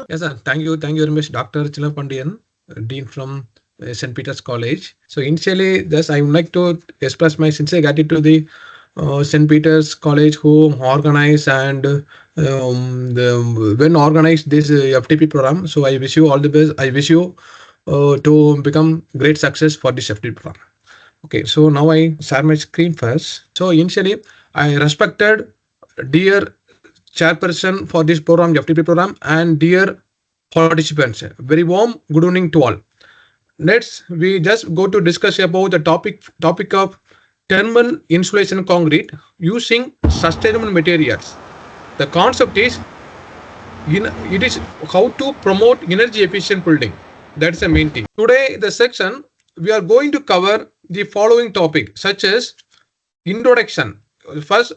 Yes, sir. Thank you. Thank you very much, Dr. Chinnapandyan, Dean from St. Peter's College. So initially, thus I would like to express my sincere gratitude to the St. Peter's College who organized and when organized this FTP program. So I wish you all the best. I wish you to become great success for this FTP program. Okay, so now I share my screen first. So initially, I respected dear chairperson for this program, FTP program, and dear participants. Very warm good evening to all. Let's we just go to discuss about the topic of thermal insulation concrete using sustainable materials. The concept is it is how to promote energy efficient building. That's the main thing. Today, the section we are going to cover the following topic, such as introduction. First,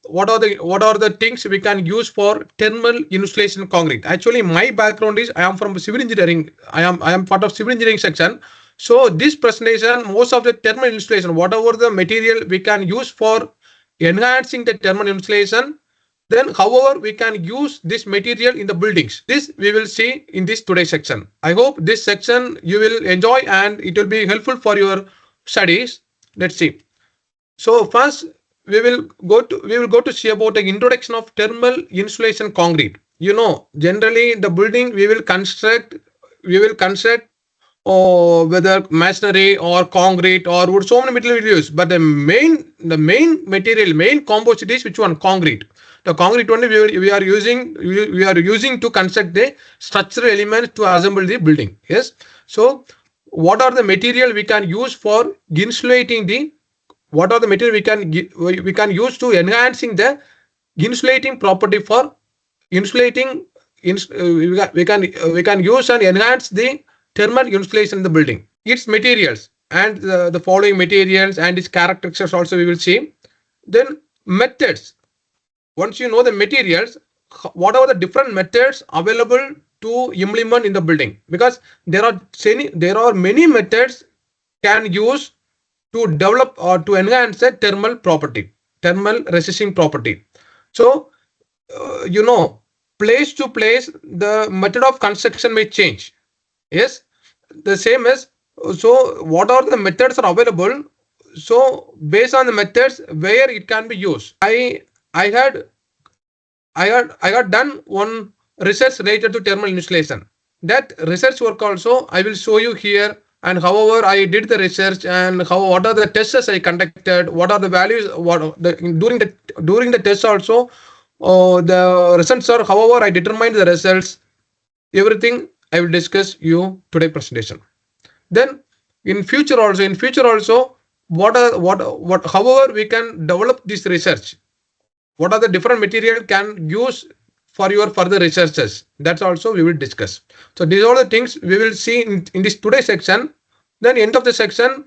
what are the things we can use for thermal insulation concrete? Actually, my background is I am from civil engineering. I am part of civil engineering section. So this presentation, most of the thermal insulation, whatever the material we can use for enhancing the thermal insulation, then however we can use this material in the buildings. This we will see in this today's section. I hope this section you will enjoy and it will be helpful for your studies. Let's see. So first we will go to see about the introduction of thermal insulation concrete. Generally the building we will construct or whether masonry or concrete or wood, so many material we use. But the main material, main composite is which one? Concrete. The concrete only we are using to construct the structural elements to assemble the building. Yes. So what are the material we can use for insulating the what are the material we can use to enhancing the insulating property for insulating we can use and enhance the thermal insulation in the building, its materials and the following materials and its characteristics also we will see. Then methods. Once you know the materials, what are the different methods available to implement in the building, because there are many methods can use to develop or to enhance a thermal property, thermal resisting property. So, place to place, the method of construction may change. Yes, the same as so. What are the methods are available? So, based on the methods where it can be used, I had I had done one research related to thermal insulation. That research work also I will show you here, and however I did the research and how what are the tests I conducted, what are the values, during the test also, the results are however I determined the results. Everything I will discuss you today presentation. Then in future also, what however we can develop this research, what are the different material can use for your further researches, that's also we will discuss. So these are the things we will see in this today's section. Then end of the section,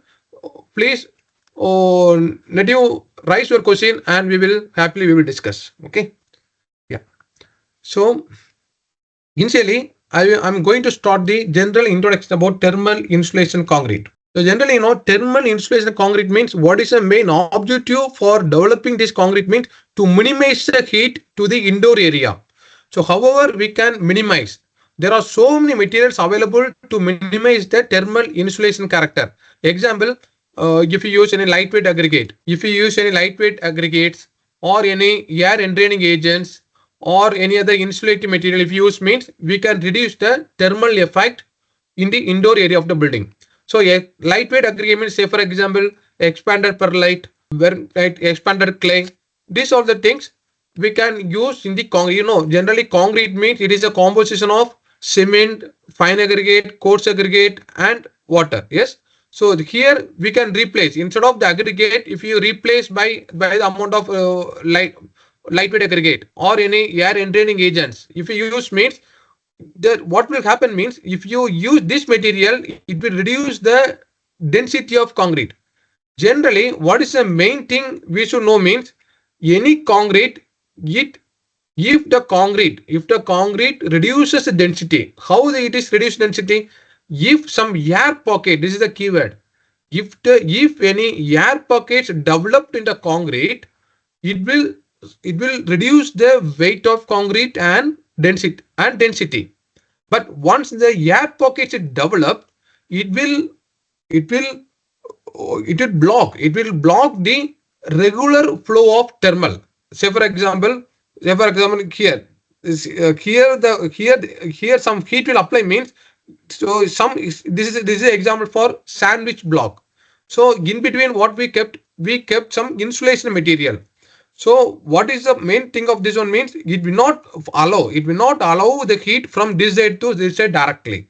please let you raise your question and we will discuss. Okay. Yeah. So initially I'm going to start the general introduction about thermal insulation concrete. So generally, thermal insulation concrete means what is the main objective for developing this concrete means to minimize the heat to the indoor area. So however we can minimize, there are so many materials available to minimize the thermal insulation character. Example, if you use any lightweight aggregate, if you use any lightweight aggregates or any air entraining agents or any other insulating material, if you use means we can reduce the thermal effect in the indoor area of the building. So a lightweight aggregate means, say for example, expanded perlite, expanded clay. These are the things we can use in the concrete. Generally concrete means it is a composition of cement, fine aggregate, coarse aggregate, and water. Yes. So here we can replace, instead of the aggregate, if you replace by the amount of lightweight aggregate or any air entraining agents, if you use means that what will happen means if you use this material, it will reduce the density of concrete. Generally, what is the main thing we should know means any concrete, if the concrete reduces the density, how it is reduced density? If some air pocket, this is the keyword. If any air pockets developed in the concrete, it will reduce the weight of concrete and density. But once the air pockets is developed, it will it will it will block the regular flow of thermal. Say for example here here some heat will apply means, so this is example for sandwich block. So in between what we kept some insulation material. So what is the main thing of this one means, it will not allow the heat from this side to this side directly.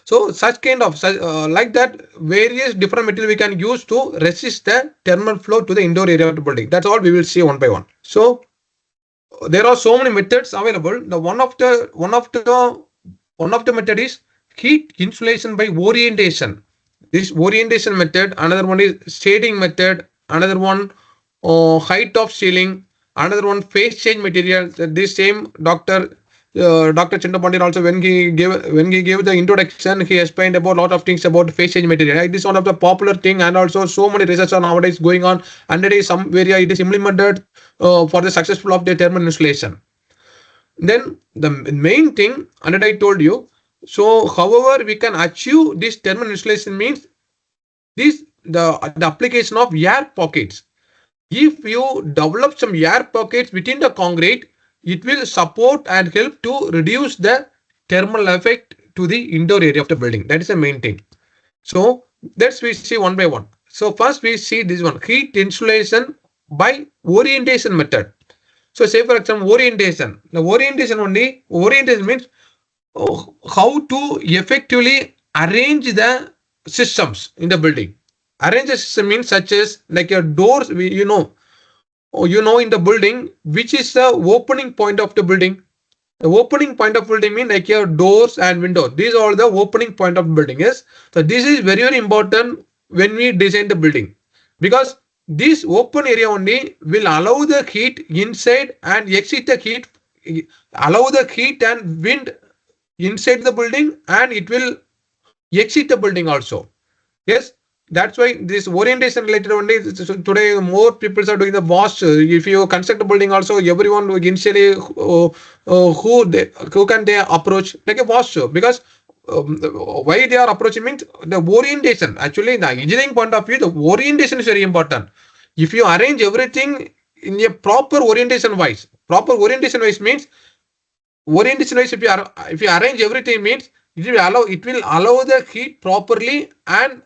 So like that, various different material we can use to resist the thermal flow to the indoor area of the building. That's all we will see one by one. So there are so many methods available. The one of the method is heat insulation by orientation. This orientation method. Another one is shading method. Another one, height of ceiling. Another one, phase change material. This same Dr. Chinnapandian also, when he gave the introduction, he explained about a lot of things about phase change material. Right? This is one of the popular thing, and also so many research are nowadays going on. And it is some area it is implemented for the successful of the thermal insulation. Then the main thing, and I told you. So, however, we can achieve this thermal insulation means the application of air pockets. If you develop some air pockets within the concrete, it will support and help to reduce the thermal effect to the indoor area of the building. That is the main thing. So let's we see one by one. So first we see this one, heat insulation by orientation method. So say for example orientation. The orientation means how to effectively arrange the systems in the building. Arrange a system means such as like your doors. In the building, which is the opening point of the building. The opening point of building means like your doors and windows. These are the opening point of building. Yes. So this is very very important when we design the building, because this open area only will allow the heat inside and exit the heat, allow the heat and wind inside the building, and it will exit the building also. Yes, that's why this orientation related only. Today more people are doing the boss. If you construct a building also, everyone initially who can they approach like a boss, because why they are approaching means the orientation. Actually, the engineering point of view, the orientation is very important. If you arrange everything in a proper orientation wise means, orientation wise, if you arrange everything means, it will allow the heat properly and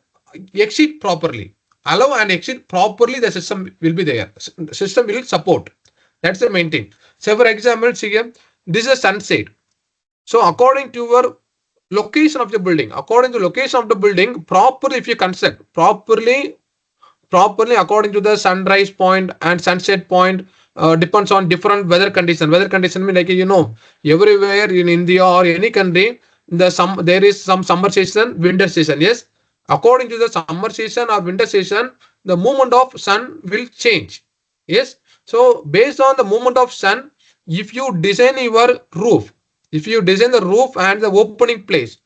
exit properly. Allow and exit properly, the system will be there. System will support. That's the main thing. So for example, see here, this is a sunset. So according to your location of the building, properly if you construct properly according to the sunrise point and sunset point, depends on different weather condition mean, like everywhere in India or any country, there is some summer season, winter season. Yes, according to the summer season or winter season, the movement of sun will change. Yes, so based on the movement of sun, if you design your roof, if you design the roof and the opening place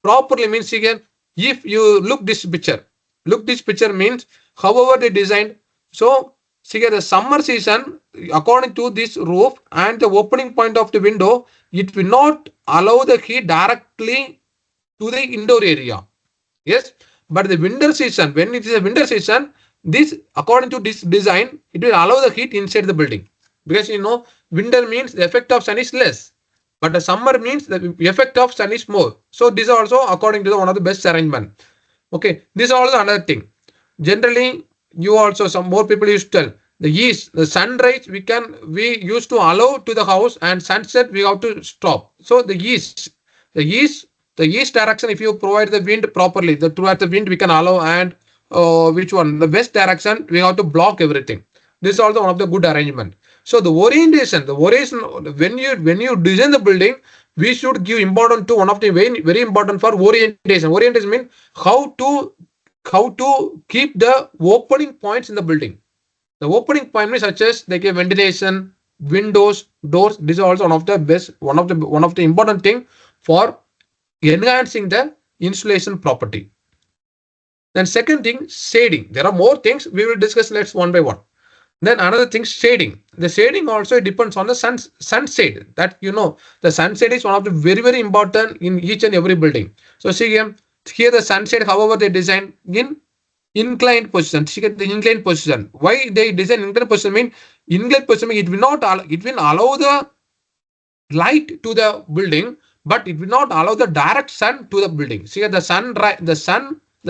properly means, again, if you look this picture means however they designed. So see here, the summer season according to this roof and the opening point of the window, it will not allow the heat directly to the indoor area. Yes, but the winter season, when it is a winter season, this according to this design, it will allow the heat inside the building, because winter means the effect of sun is less, but the summer means the effect of sun is more. So this is also according to one of the best arrangement. Okay, this is also another thing. Generally, you also some more people used to tell the sunrise we used to allow to the house, and sunset we have to stop. So the east the east direction, if you provide the wind properly, the towards the wind we can allow, and which one, the west direction we have to block everything. This is also one of the good arrangement. So the orientation when you design the building, we should give important to one of the very very important for orientation means how to keep the opening points in the building. The opening point means such as like a ventilation, windows, doors. This is also one of the best, one of the important thing for enhancing the insulation property. Then second thing, shading. There are more things we will discuss. Let's one by one. Then another thing, shading. The shading also depends on the sunshade. That the sunshade is one of the very important in each and every building. So see here the sunshade, however they design in inclined position. See the inclined position. Why they design inclined position? Inclined position mean it will allow the light to the building, but it will not allow the direct sun to the building. See the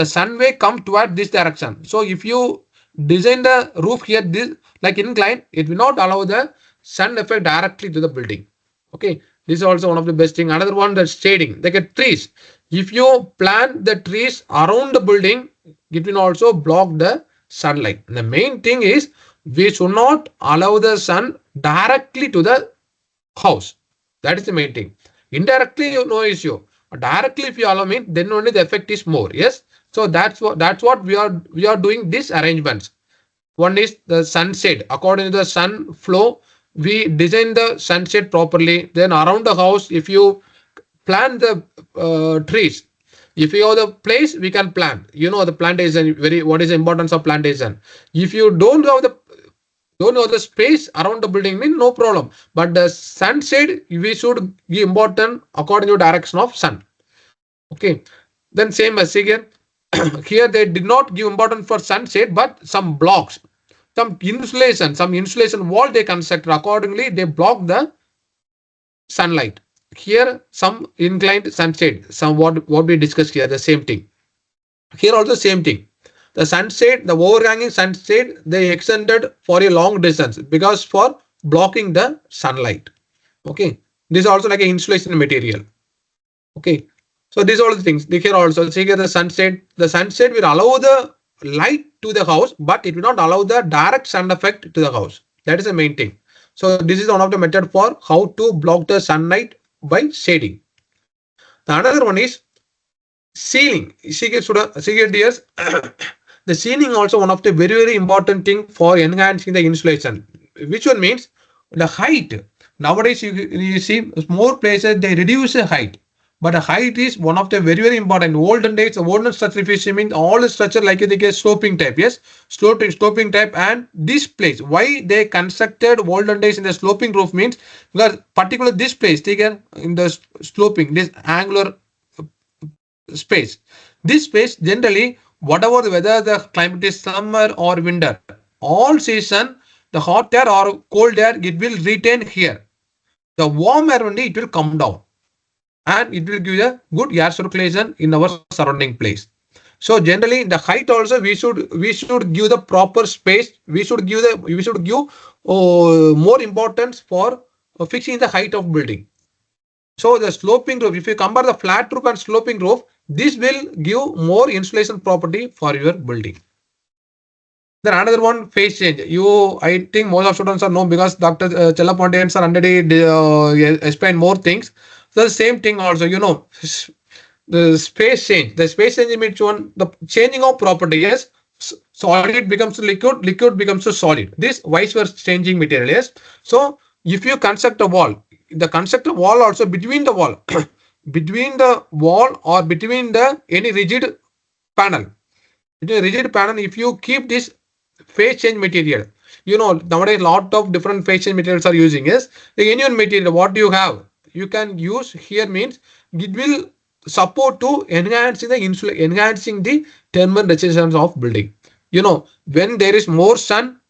sun way come toward this direction. So if you design the roof here this like incline, it will not allow the sun effect directly to the building. Okay, this is also one of the best thing. Another one, the shading, like a trees. If you plant the trees around the building, it will also block the sunlight. The main thing is we should not allow the sun directly to the house. That is the main thing. Indirectly, no issue. Directly, if you allow me, then only the effect is more. Yes. So that's what we are doing these arrangements. One is the sunshade. According to the sun flow, we design the sunshade properly. Then around the house, if you plant the trees, if you have the place, we can plant. The plantation. What is the importance of plantation? If you don't know the space around the building, mean no problem, but the sunshade we should give important according to direction of sun. Okay, then same as here. Here they did not give importance for sunshade, but some blocks, some insulation wall they constructed accordingly, they block the sunlight. Here some inclined sunshade, some what we discussed here, the same thing. Here also same thing. The sunshade, the overhanging sunshade, they extended for a long distance because for blocking the sunlight. Okay. This is also like an insulation material. Okay. So these are all the things. Here also, see here the sunshade. The sunshade will allow the light to the house, but it will not allow the direct sun effect to the house. That is the main thing. So this is one of the method for how to block the sunlight by shading. The another one is ceiling. See here, dears. The ceiling also one of the very important thing for enhancing the insulation. Which one means the height. Nowadays you see more places they reduce the height, but the height is one of the very important. Olden days, the olden structure, if you see, mean all the structure like they get sloping type. Yes, sloping type. And this place, why they constructed olden days in the sloping roof means because particular this place taken in the sloping, this angular space. This space generally, whatever the weather, the climate is summer or winter, all season, the hot air or cold air, it will retain here. The warm air only it will come down, and it will give a good air circulation in our surrounding place. So generally, the height also we should give the proper space. We should give more importance for fixing the height of building. So the sloping roof, if you compare the flat roof and sloping roof, this will give more insulation property for your building. Then another one, phase change. I think most of students are know because Dr. Chellapandian sir already explained more things. So the same thing also, the space change. The space change means one, the changing of property. Yes, solid becomes liquid, liquid becomes a solid. This vice versa changing material. Yes. So if you construct a wall, the construct a wall also between the wall, between the wall or between the any rigid panel. Between rigid panel, if you keep this phase change material, nowadays lot of different phase change materials are using. Yes, the any one material what you have, you can use here means it will support to enhancing the thermal resistance of building. When there is more sun,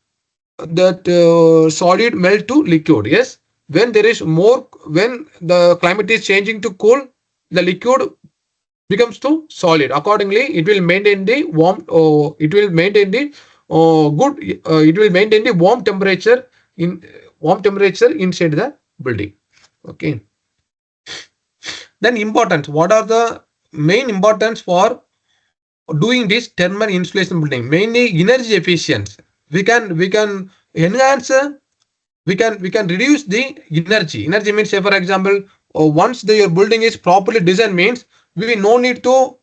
that solid melt to liquid. Yes, when there is more, when the climate is changing to cool, the liquid becomes to solid. Accordingly, it will maintain the warm. It will maintain the good. It will maintain the warm temperature inside the building. Okay. Then importance. What are the main importance for doing this thermal insulation building? Mainly energy efficiency. We can enhance. We can reduce the energy. Energy means, say for example, once your building is properly designed means we no need to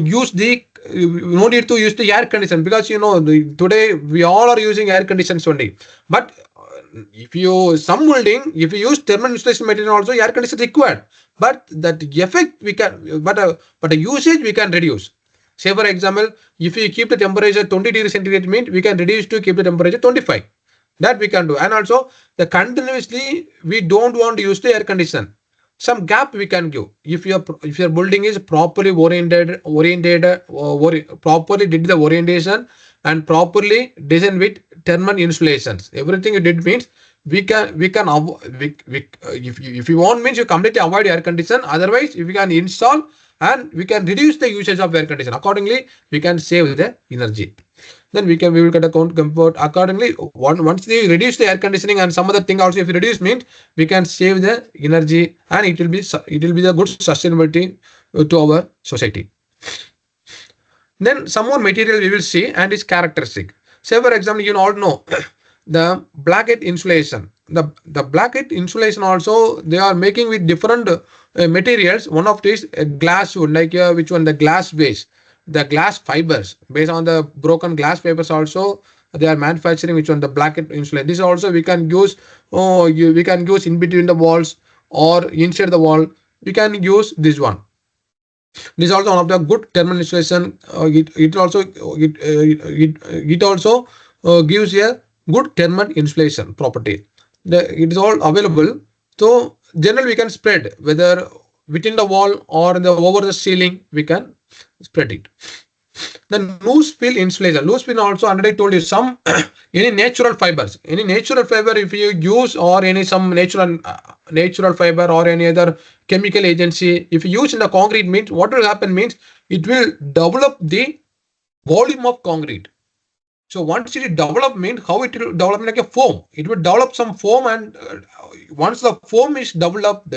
use the air condition because today we all are using air conditions only. But if you use thermal insulation material also air condition required, but that effect we can, but the usage we can reduce. Say for example, if we keep the temperature 20 degrees centigrade means we can reduce to keep the temperature 25. That we can do. And also the continuously we don't want to use the air condition. Some gap we can give. If your building is properly properly did the orientation and properly designed with thermal insulations. Everything you did means if you want means you completely avoid air condition. Otherwise, if we can install and we can reduce the usage of air condition. Accordingly, we can save the energy. Then we will get a comfort accordingly. Once we reduce the air conditioning and some other thing also, if you reduce means we can save the energy and it will be the good sustainability to our society. Then some more material we will see and its characteristic. Say for example, you all know the blackhead insulation. The blackhead insulation also they are making with different materials. One of these glass wood, like which one, the glass base, the glass fibers based on the broken glass fibers also they are manufacturing, which one, the blackhead insulation. This also we can use. We can use in between the walls or inside the wall. We can use this one. This is also one of the good thermal insulation. It also gives a good thermal insulation property. It is all available. So generally we can spread whether within the wall or over the ceiling we can spread it. The loose fill insulation. Loose fill also already told you some any natural fibers. Any natural fiber if you use or any some natural fiber or any other chemical agency if you use in the concrete means what will happen means it will develop the volume of concrete. So once it develop means how it will develop like a foam. It will develop some foam and once the foam is developed,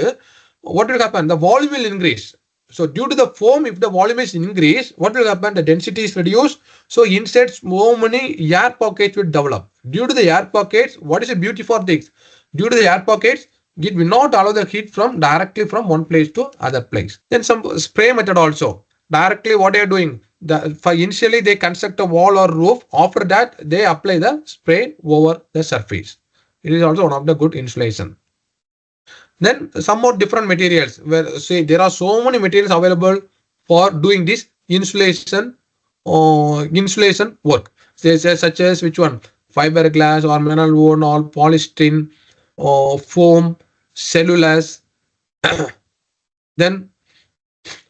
what will happen? The volume will increase. So due to the foam, if the volume is increased, what will happen? The density is reduced. So instead, so many air pockets will develop. Due to the air pockets, what is the beauty for this? Due to the air pockets, it will not allow the heat from directly from one place to other place. Then some spray method also. Directly what they are doing? For initially they construct a wall or roof. After that, they apply the spray over the surface. It is also one of the good insulation. Then some more different materials where say there are so many materials available for doing this insulation work. Say such as which one? Fiberglass or mineral wool or polystyrene or foam, cellulose. Then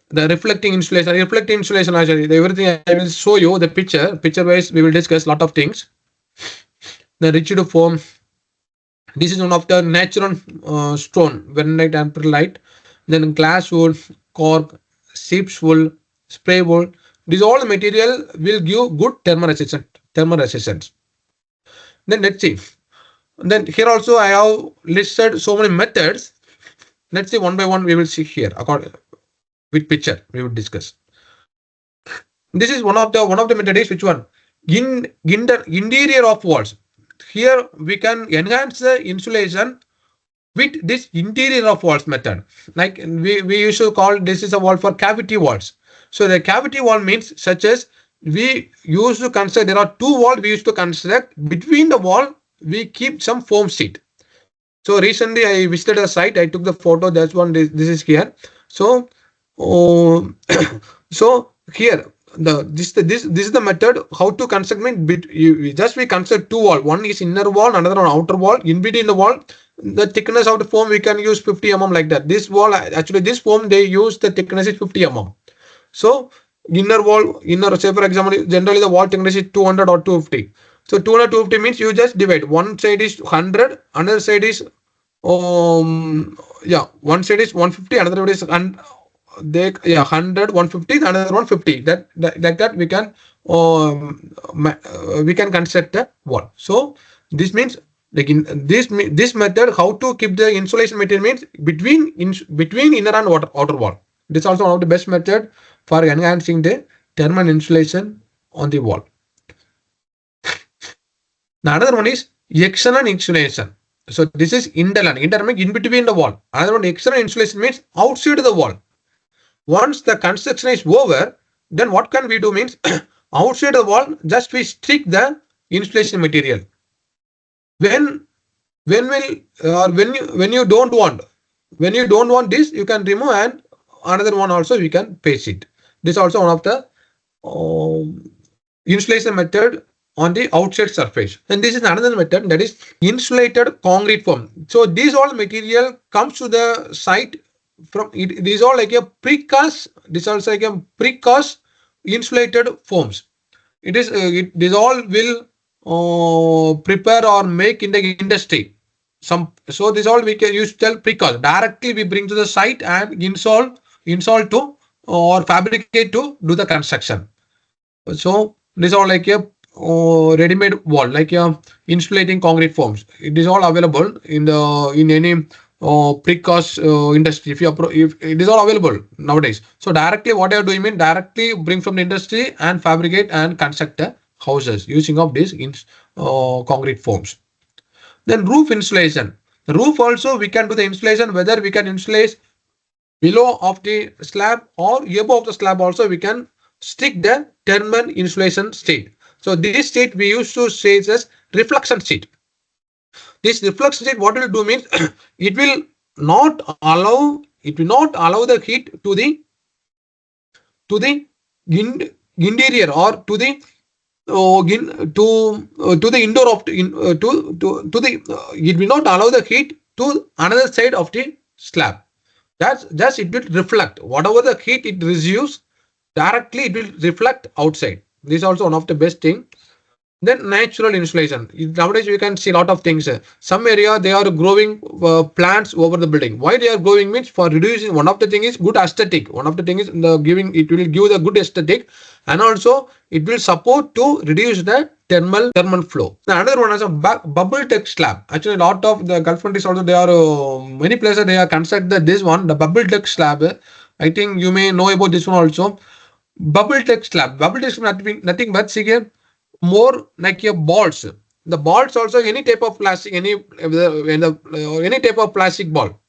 the reflecting insulation. Actually, everything I will show you the picture. Picture wise, we will discuss lot of things. The rigid foam. This is one of the natural stone, granite and perlite. Then glass wool, cork, sheep's wool, spray wool. This all material will give good thermal resistance. Then let's see. Then here also I have listed so many methods. Let's see one by one. We will see here according with picture. We will discuss. This is one of the methods. Which one? Interior of walls. Here we can enhance the insulation with this interior of walls method. Like we used to call this is a wall for cavity walls. So the cavity wall means such as we used to construct. There are two walls we used to construct. Between the wall we keep some foam sheet. So recently I visited a site. I took the photo. That's one. This is here. So so here. This is the method how to construct. We construct two wall. One is inner wall, another one outer wall. In between the wall, the thickness of the foam we can use 50 mm like that. This wall actually this foam they use the thickness is 50 mm. So inner say for example generally the wall thickness is 200 or 250. So 200 250 means you just divide. One side is 100, another side is one side is 150, another side is 100 150, another 150. That we can construct a wall. So this means like in this method how to keep the insulation material means between inner and outer wall. This is also one of the best method for enhancing the thermal insulation on the wall. The another one is external insulation. So this is internal means in between the wall. Another one external insulation means outside the wall. Once the construction is over, then what can we do means outside the wall, just we stick the insulation material. When you don't want this, you can remove and another one also we can paste it. This is also one of the um, insulation method on the outside surface. And this is another method, that is insulated concrete form. So these all material comes to the site from it. It is all like a precast. This also like a precast insulated forms. This all will prepare or make in the industry. Some, so this all we can use tell precast. Directly we bring to the site and install to or fabricate to do the construction. So this all like a ready-made wall, like a insulating concrete forms. It is all available in the in any precast industry. If it is all available nowadays, so directly what you are doing mean directly bring from the industry and fabricate and construct the houses using of these concrete forms. Then roof insulation. The roof also we can do the insulation, whether we can insulate below of the slab or above the slab also we can stick the thermal insulation sheet. So this sheet we used to say as reflection sheet. This reflection sheet what it will do means it will not allow the heat to the interior or to the to the indoor of to the it will not allow the heat to another side of the slab. That's just it will reflect whatever the heat it receives directly, it will reflect outside. This is also one of the best thing. Then natural insulation. Nowadays we can see a lot of things. Some area they are growing plants over the building. Why they are growing means for reducing. One of the thing is good aesthetic. One of the thing is the giving, it will give the good aesthetic, and also it will support to reduce the thermal flow. The another one is a bubble tech slab. Actually, a lot of the Gulf countries also they are many places they are constructed this one, the bubble tech slab. I think you may know about this one also. Bubble tech slab. Bubble tech slab nothing but see here more like your balls. The balls also any type of plastic, any type of plastic ball.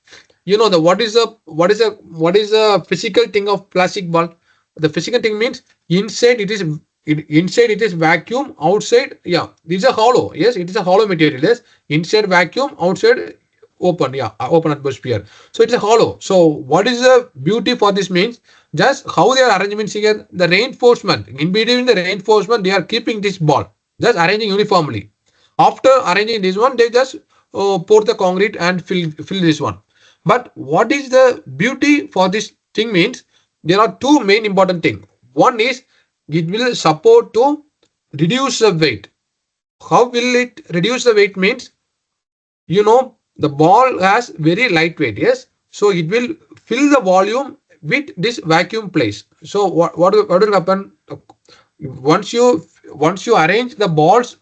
You know the what is the physical thing of plastic ball? The physical thing means inside inside it is vacuum, outside this is a hollow. Yes, it is a hollow material. Yes, inside vacuum, outside open. Open atmosphere. So it's a hollow. So what is the beauty for this means just how they are arranging here the reinforcement in between the reinforcement they are keeping this ball just arranging uniformly. After arranging this one they just pour the concrete and fill this one. But what is the beauty for this thing means there are two main important things. One is it will support to reduce the weight. How will it reduce the weight means the ball has very lightweight. Yes, so it will fill the volume with this vacuum place. So what will happen once you arrange the balls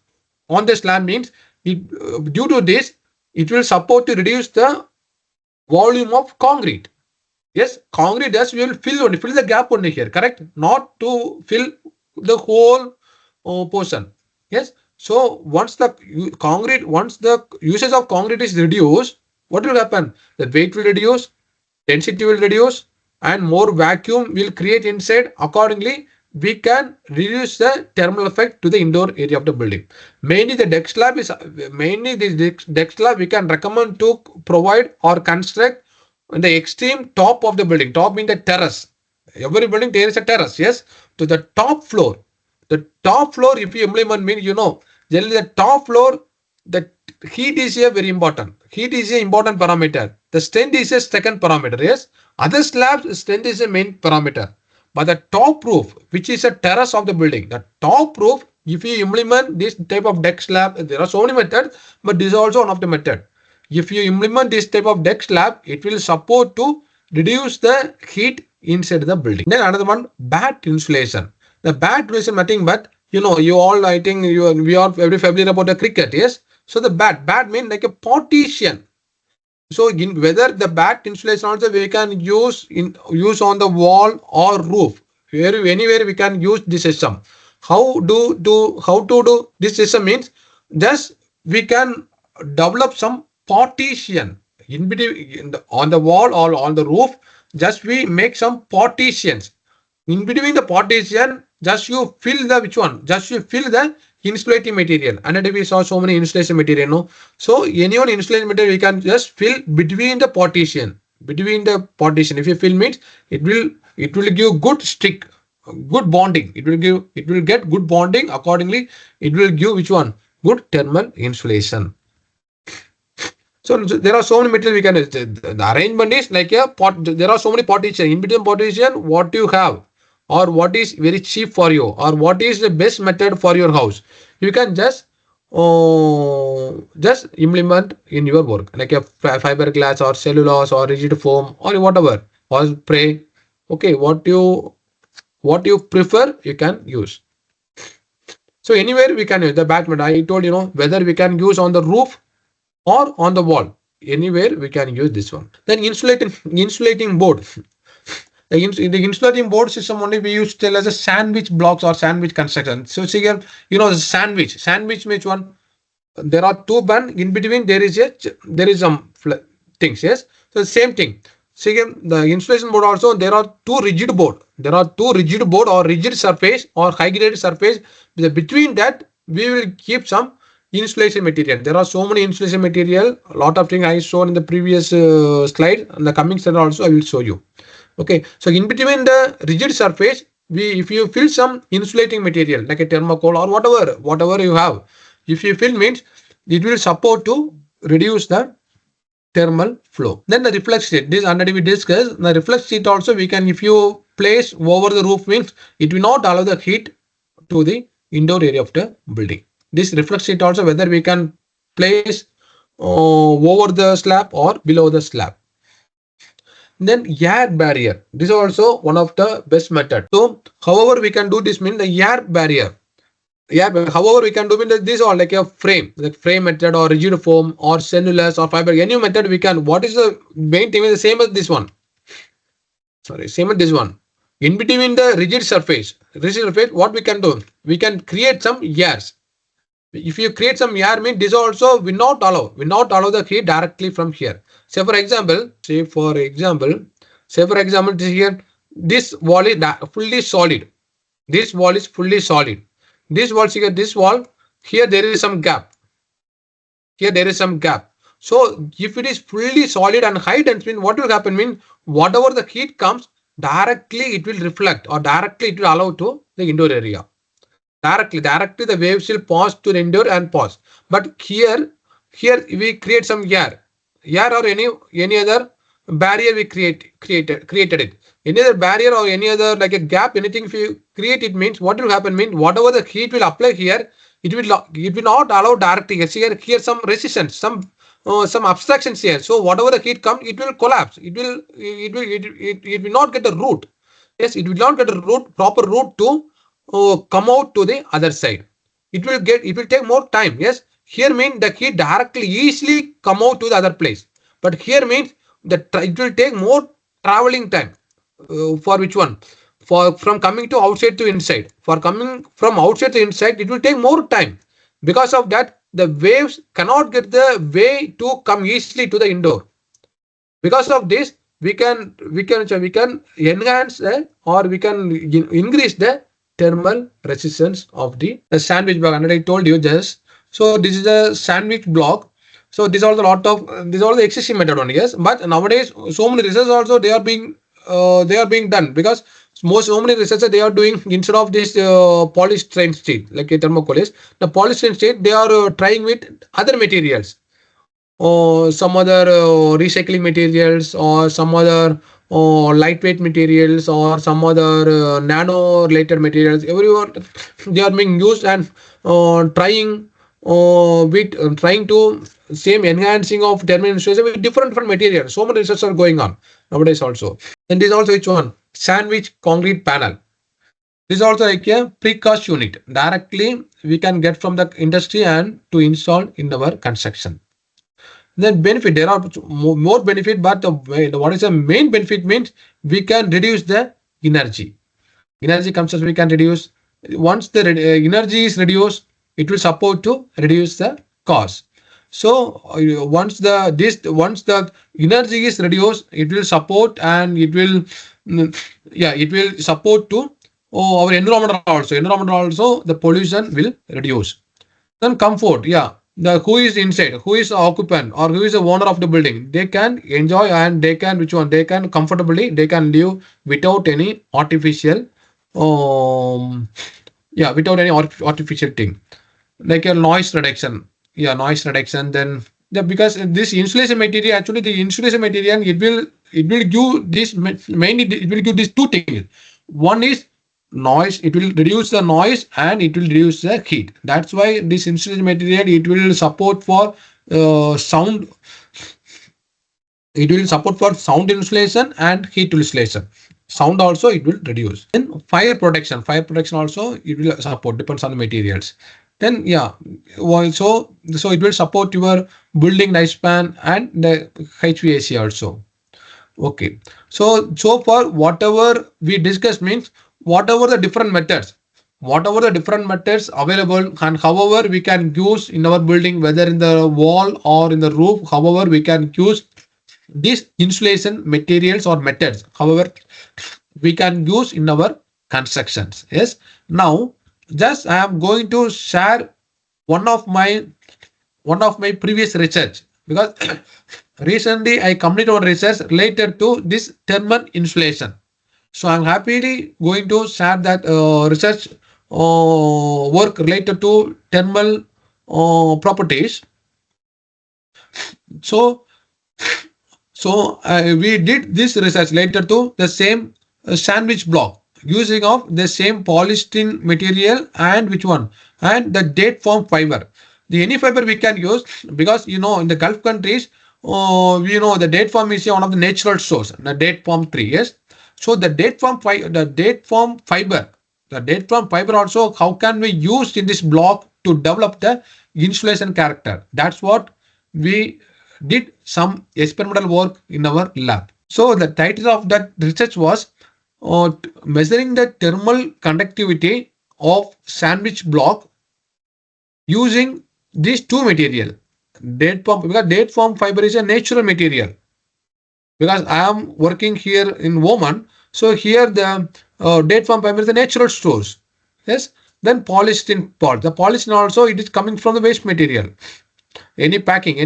on the slab means it due to this it will support to reduce the volume of concrete. Yes, concrete does will fill the gap only here, correct? Not to fill the whole portion. Yes. So once the usage of concrete is reduced, what will happen? The weight will reduce, density will reduce, and more vacuum will create inside. Accordingly, we can reduce the thermal effect to the indoor area of the building. Mainly the deck slab is mainly this deck slab we can recommend to provide or construct on the extreme top of the building. Top means the terrace. Every building there is a terrace. Yes, to the top floor. The top floor, if you implement means generally the top floor, the heat is a very important. Heat is an important parameter. The strength is a second parameter. Yes, other slabs strength is a main parameter. But the top roof, which is a terrace of the building, the top roof, if you implement this type of deck slab, there are so many methods, but this is also one of the method. If you implement this type of deck slab, it will support to reduce the heat inside the building. Then another one, bat insulation. The bat insulation nothing but you all I think we are very familiar about the cricket. Yes, so the bat means like a partition. So whether the bat insulation also we can use on the wall or roof, anywhere we can use this system. How to do this system means just we can develop some partition in between on the wall or on the roof. Just we make some partitions in between the partition. Just you fill the which one? Just you fill the insulating material. And we saw so many insulation material. No, so any one insulation material we can just fill between the partition. Between the partition, if you fill means it will give good stick good bonding. It will get good bonding. Accordingly, it will give which one? Good thermal insulation. So there are so many materials we can use. The arrangement is like a pot. There are so many partition. In between partition, what you have, or what is very cheap for you, or what is the best method for your house, you can just implement in your work, like a fiberglass or cellulose or rigid foam or whatever, or spray. Okay, what you prefer, you can use. So anywhere we can use the back matter. I told whether we can use on the roof or on the wall. Anywhere we can use this one. Then insulating board. The insulating board system only we use tell as a sandwich blocks or sandwich construction. So see here, the sandwich means one. There are two band in between. There is some things. Yes. So the same thing. See here, the insulation board also there are two rigid board. There are two rigid board or rigid surface or high grade surface. Between that we will keep some insulation material. There are so many insulation material. A lot of things I shown in the previous slide. And the coming slide also I will show you. Okay, so in between the rigid surface, if you fill some insulating material like a thermocol or whatever you have, if you fill means it will support to reduce the thermal flow. Then the reflex sheet. This already we discussed. The reflex sheet also we can, if you place over the roof means it will not allow the heat to the indoor area of the building. This reflex sheet also whether we can place over the slab or below the slab. Then air barrier. This is also one of the best method. So however we can do this mean the air barrier. Yeah, however we can do mean this all like a frame, like frame method or rigid foam or cellulose or fiber. Any method we can. What is the main thing is the same as this one. Sorry, same as this one. In between the rigid surface, what we can do? We can create some airs. If you create some air mean this also will not allow the heat directly from here. Say for example, this here, this wall is fully solid. This wall is fully solid. This wall here there is some gap. Here there is some gap. So if it is fully solid and high density, what will happen mean whatever the heat comes directly it will reflect or directly it will allow to the indoor area. Directly the waves will pass to the indoor and pass. But here we create some air or any other barrier we created it. Any other barrier or any other like a gap, anything if you create it means what will happen mean whatever the heat will apply here, it will not allow directly. Here some resistance, some obstructions here. So whatever the heat comes, it will collapse. It will not get the root. Yes, it will not get a proper root to come out to the other side. It will take more time. Yes, here means the heat directly easily come out to the other place. But here means that it will take more traveling time. For which one? From coming to outside to inside. For coming from outside to inside, it will take more time. Because of that, the waves cannot get the way to come easily to the indoor. Because of this, we can enhance or we can increase the thermal resistance of the sandwich block. And I told you just. So this is a sandwich block. So these are the existing method only. Yes, but nowadays so many research also they are being done because so many researchers they are doing instead of this polystyrene sheet like a thermocol is the polystyrene sheet they are trying with other materials or some other recycling materials or some other lightweight materials or some other nano related materials. Everyone they are being used and trying with trying to same enhancing of thermal insulation with different materials. So many research are going on nowadays also. And this also which one? Sandwich concrete panel. This is also like a precast unit. Directly we can get from the industry and to install in our construction. Then benefit, there are more benefit, but what is the main benefit means we can reduce the energy. Energy consumption we can reduce. Once the energy is reduced, it will support to reduce the cost. So once the energy is reduced, it will support and it will support to our environment also the pollution will reduce. Then comfort, the who is inside, who is the occupant or who is the owner of the building, they can enjoy and they can comfortably they can live without any artificial um, yeah, without any artificial thing, like a noise reduction. Yeah, noise reduction. Then yeah, because this insulation material, actually the insulation material, it will give this mainly it will give these two things. One is noise. It will reduce the noise and it will reduce the heat. That's why this insulation material, it will support for sound. It will support for sound insulation and heat insulation. Sound also it will reduce. Then fire protection. Fire protection also it will support, depends on the materials. Then yeah, so it will support your building lifespan and the HVAC also. Okay. So far whatever we discussed means, whatever the different methods available, and however we can use in our building, whether in the wall or in the roof, however we can use these insulation materials or methods, however we can use in our constructions. Yes. Now just I am going to share one of my previous research, because recently I completed one research related to this thermal insulation. So I'm happily going to share that research work related to thermal properties. So we did this research related to the same sandwich block using of the same polystyrene material, and which one, and the date form fiber. The any fiber we can use, because in the Gulf countries, we know the date form is one of the natural source, the date form tree. Yes. So the date form fiber also, how can we use in this block to develop the insulation character? That's what we did some experimental work in our lab. So the title of that research was measuring the thermal conductivity of sandwich block using these two material. Date form, because date form fiber is a natural material. Because I am working here in Oman, so here the date form fiber is a natural source. Yes. Then polystyrene part. The polystyrene also it is coming from the waste material. Any packing,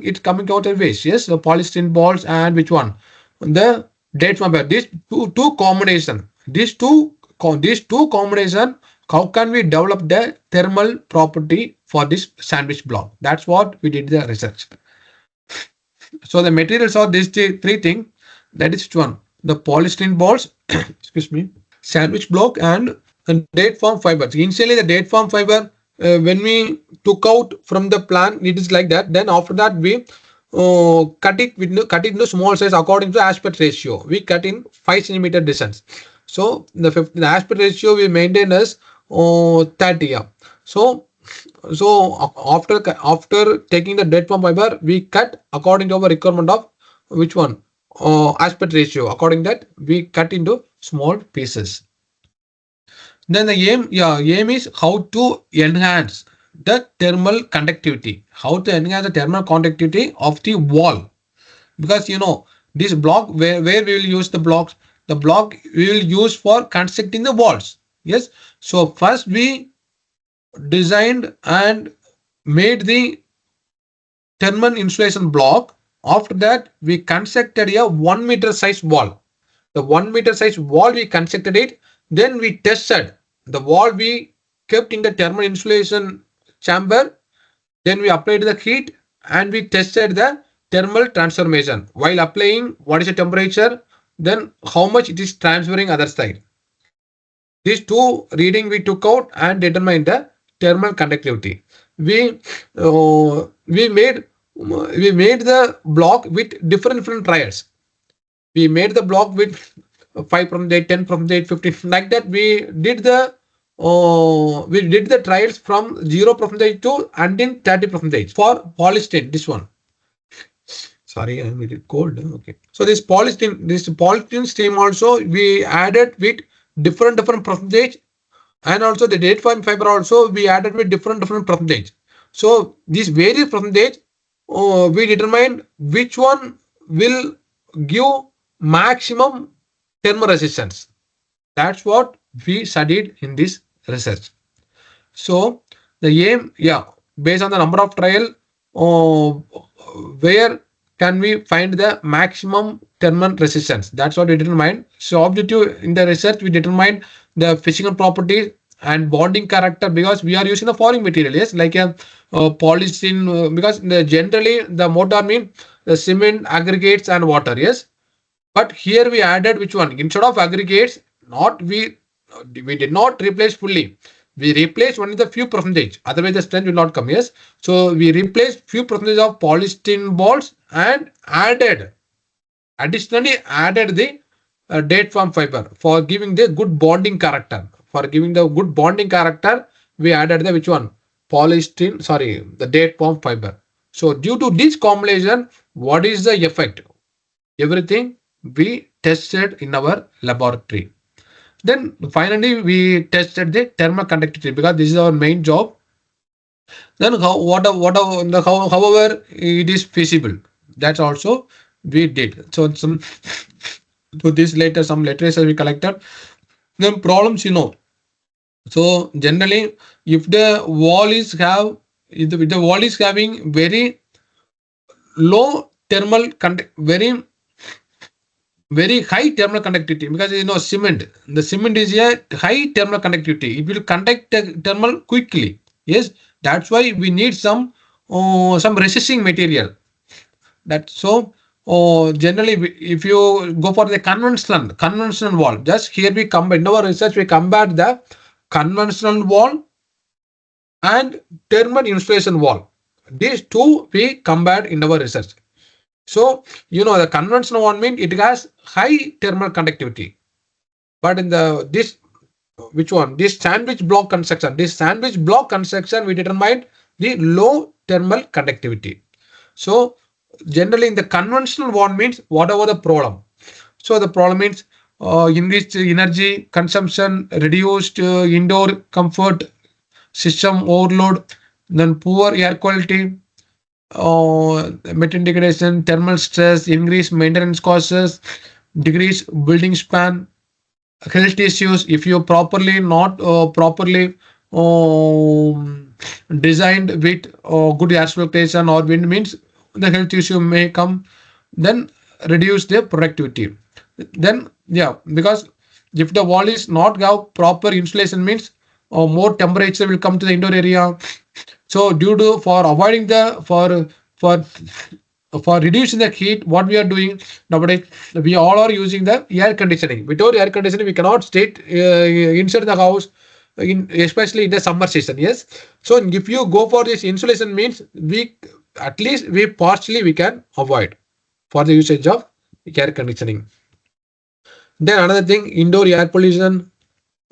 it's coming out of waste. Yes, the polystyrene balls, and which one, the date from these two combination, these two combination, how can we develop the thermal property for this sandwich block? That's what we did the research. So the materials are these three things. That is one, the polystyrene balls, excuse me, sandwich block, and date form fibers. Initially, the date form fiber, when we took out from the plant, it is like that. Then after that, we cut it into small size according to aspect ratio. We cut in 5 centimeter distance. So the aspect ratio we maintain as 30. Yeah. So after taking the date form fiber, we cut according to our requirement of which one, aspect ratio. According that, we cut into small pieces. Then the aim is how to enhance the thermal conductivity. How to enhance the thermal conductivity of the wall. Because this block, where we will use the block we will use for constructing the walls. Yes. So first we designed and made the thermal insulation block. After that, we constructed a 1 meter size wall. The 1 meter size wall we constructed it. Then we tested the wall, we kept in the thermal insulation chamber. Then we applied the heat and we tested the thermal transformation. While applying, what is the temperature, then how much it is transferring other side. These two reading we took out and determined the thermal conductivity. We made the block with different trials. We made the block with 5%, 10%, 15, like that. We did the trials from 0% to until 30% for polystyrene. This one. Sorry, I'm a little cold. Okay. So this polystyrene stream also we added with different percentage, and also the date form fiber also we added with different percentage. So these various percentage, we determined which one will give maximum thermal resistance. That's what we studied in this research. So the aim, yeah, based on the number of trial, where can we find the maximum thermal resistance. That's what we determined. So objective in the research, we determined the physical properties and bonding character, because we are using the foreign material, yes, like a polystyrene, because generally the mortar mean the cement, aggregates and water, yes. But here we added which one? Instead of aggregates, not we did not replace fully. We replaced only the few percentage. Otherwise, the strength will not come. Yes. So we replaced few percentage of polystyrene balls and additionally added the date form fiber for giving the good bonding character. For giving the good bonding character, we added the which one? Polystyrene. Sorry, the date form fiber. So due to this combination, what is the effect? Everything we tested in our laboratory. Then finally we tested the thermal conductivity, because this is our main job. Then however it is feasible, that's also we did. So some to this later some literature we collected. Then problems, So generally, if the wall is have if the wall is having very low thermal very high thermal conductivity, because cement, the cement is a high thermal conductivity, it will conduct the thermal quickly, yes. That's why we need some resisting material. That so generally if you go for the conventional wall, just here we combine in our research, we compared the conventional wall and thermal insulation wall. These two we compared in our research. So, the conventional one means it has high thermal conductivity. But in this, which one? This sandwich block construction. This sandwich block construction, we determined the low thermal conductivity. So, generally in the conventional one means whatever the problem. So, the problem means increased energy consumption, reduced indoor comfort, system overload, then poor air quality, methane degradation, thermal stress, increased maintenance costs, decrease building span, health issues if you properly designed with good expectation or wind means the health issue may come. Then reduce the productivity. Then yeah, because if the wall is not have proper insulation means more temperature will come to the indoor area. So due to for avoiding the for reducing the heat, what we are doing nowadays, we all are using the air conditioning. Without air conditioning, we cannot stay inside the house, especially in the summer season. Yes. So if you go for this insulation means we at least we partially we can avoid for the usage of air conditioning. Then another thing, indoor air pollution.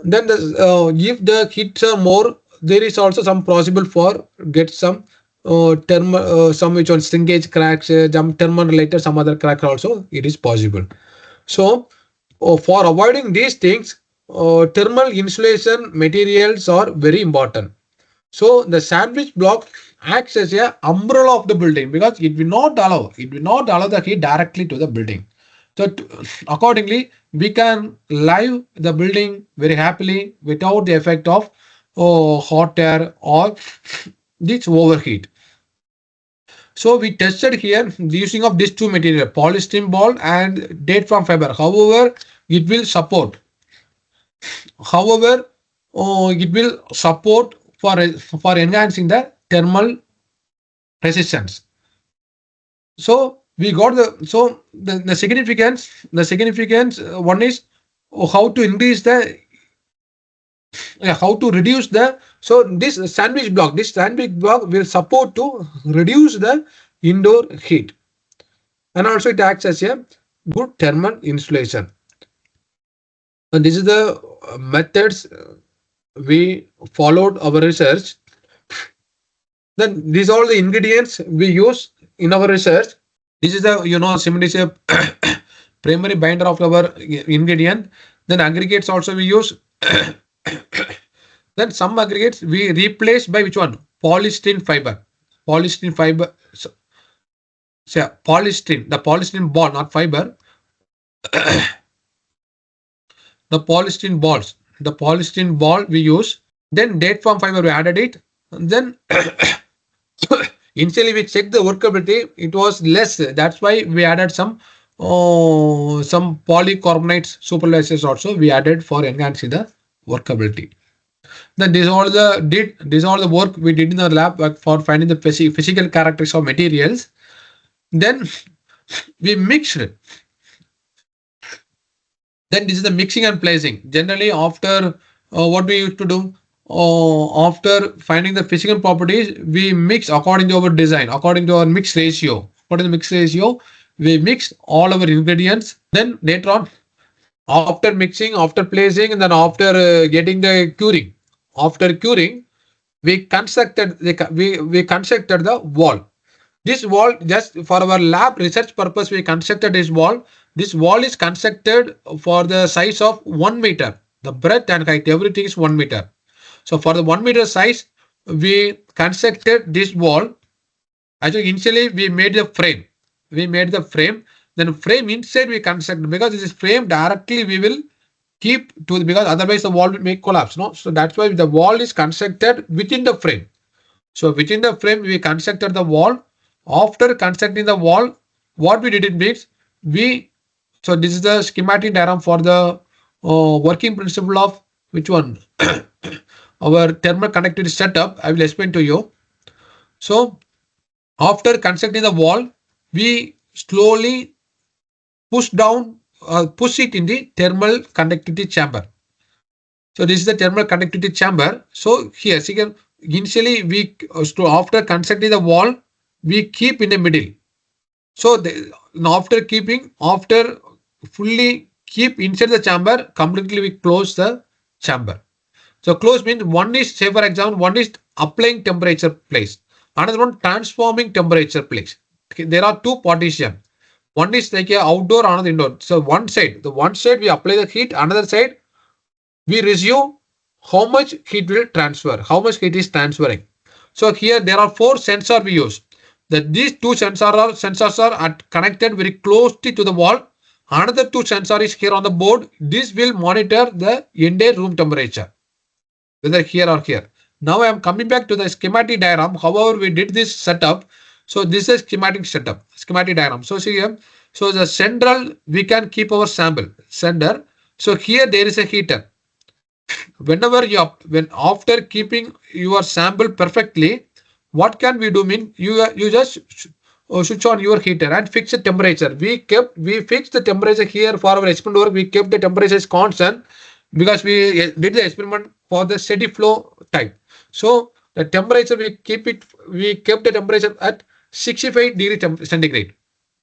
Then if the heats are more, there is also some possible for get some thermal some which on shrinkage cracks, some thermal related some other crack also it is possible. So for avoiding these things, thermal insulation materials are very important. So the sandwich block acts as a umbrella of the building, because it will not allow the heat directly to the building. So accordingly, we can live the building very happily without the effect of hot air or this overheat. So we tested here the using of these two material, polystyrene ball and date from fiber. It will support. However, it will support for enhancing the thermal resistance. So we got the significance one is how to increase the how to reduce the so this sandwich block will support to reduce the indoor heat, and also it acts as a good thermal insulation. And this is the methods we followed our research. Then these are all the ingredients we use in our research. This is the cement is a primary binder of our ingredient. Then aggregates also we use. Then some aggregates we replace by which one? Polystyrene fiber. Polystyrene fiber. So polystyrene, the polystyrene ball, not fiber. The polystyrene balls. The polystyrene ball we use. Then date form fiber we added it. And then Initially we checked the workability, it was less. That's why we added some polycarbonates supervisors also we added for enhancing the workability. Then this all the work we did in the lab for finding the physical characteristics of materials. Then we mixed. Then this is the mixing and placing. Generally, after what we used to do, after finding the physical properties, we mix according to our design, according to our mix ratio. What is the mix ratio? We mix all our ingredients. Then later on, after mixing, after placing, and then after getting the curing, after curing, we constructed the wall. This wall, just for our lab research purpose, we constructed this wall. This wall is constructed for the size of 1 meter. The breadth and height, everything is 1 meter. So for the 1 meter size, we constructed this wall. Actually, initially we made the frame. We made the frame. Then frame inside we construct, because this is frame directly we will keep to, because otherwise the wall will make collapse. No, so that's why the wall is constructed within the frame. So within the frame we constructed the wall. After constructing the wall, what we did it means we, so this is the schematic diagram for the working principle of which one our thermal conductivity setup. I will explain to you. So after constructing the wall, we slowly push down, push it in the thermal conductivity chamber. So this is the thermal conductivity chamber. So here, see, initially we after constructing the wall, we keep in the middle. So after fully keep inside the chamber, completely we close the chamber. So close means one is, say for example, one is applying temperature place, another one transforming temperature place. Okay, there are two partition. One is like a outdoor, another indoor. So one side we apply the heat, another side we resume how much heat will transfer, how much heat is transferring. So here there are 4 sensors we use. That these 2 sensors are connected very closely to the wall. Another 2 sensors is here on the board. This will monitor the entire room temperature, whether here or here. Now I am coming back to the schematic diagram. However, we did this setup. So this is schematic setup, schematic diagram. So see here. So the central we can keep our sample center. So here there is a heater. Whenever when after keeping your sample perfectly, what can we do? Mean you just switch on your heater and fix the temperature. We fixed the temperature here for our experiment work. We kept the temperature is constant because we did the experiment for the steady flow type. So the temperature we kept the temperature at 65 degrees centigrade.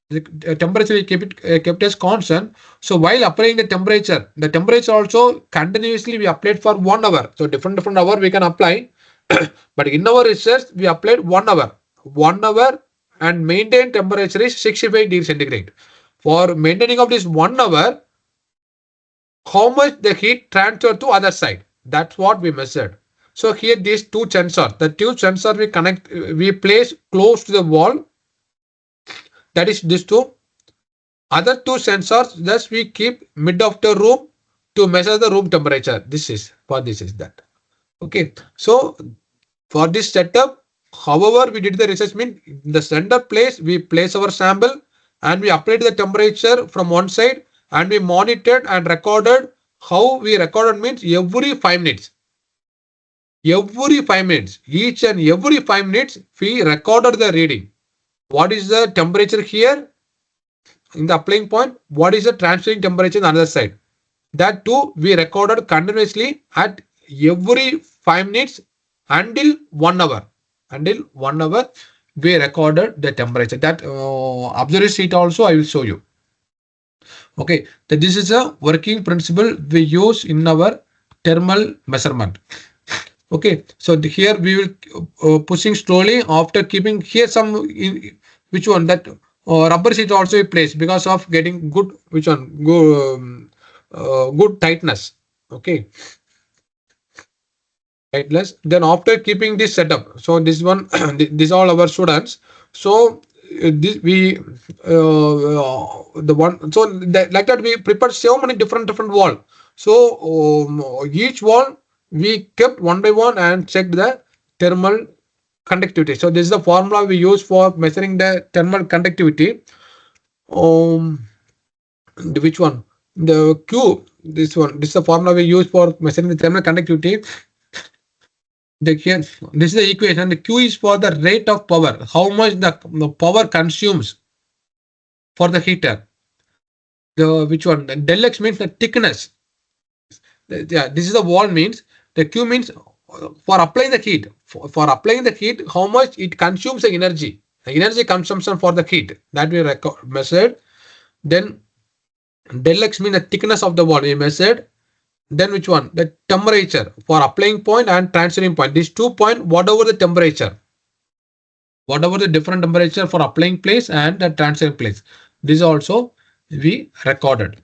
The temperature we kept as constant. So while applying the temperature also continuously we applied for 1 hour. So different hour we can apply. But in our research we applied 1 hour. 1 hour and maintain temperature is 65 degrees centigrade. For maintaining of this 1 hour, how much the heat transfer to other side, that's what we measured. So here these 2 sensors, the 2 sensors we place close to the wall, that is these 2. Other 2 sensors thus we keep mid of the room to measure the room temperature. This is that. Okay, so for this setup, however we did the research mean the center place we place our sample and we applied the temperature from one side and we monitored and recorded. How we recorded means every 5 minutes. Every 5 minutes, each and every 5 minutes we recorded the reading. What is the temperature here in the applying point? What is the transferring temperature on the other side? That too we recorded continuously at every 5 minutes until 1 hour. Until 1 hour we recorded the temperature. That observation sheet also I will show you. Okay, so this is a working principle we use in our thermal measurement. Okay, so here we will pushing slowly after keeping here some which one that rubber sheet also we place because of getting good which one good tightness. Okay, tightness. Then after keeping this setup, so this one this all our students. So this we the one so that, like that we prepared so many different wall. So each wall we kept one by one and checked the thermal conductivity. So this is the formula we use for measuring the thermal conductivity. Um, which one? The Q. This one. This is the formula we use for measuring the thermal conductivity. Here, this is the equation. The Q is for the rate of power. How much the power consumes for the heater. The which one? The del X means the thickness. Yeah, this is the wall means. The Q means for applying the heat. For applying the heat, how much it consumes the energy. The energy consumption for the heat that we measured. Then del X means the thickness of the wall we measured. Then which one? The temperature for applying point and transferring point. These 2 points, whatever the temperature, whatever the different temperature for applying place and the transferring place. This also we recorded.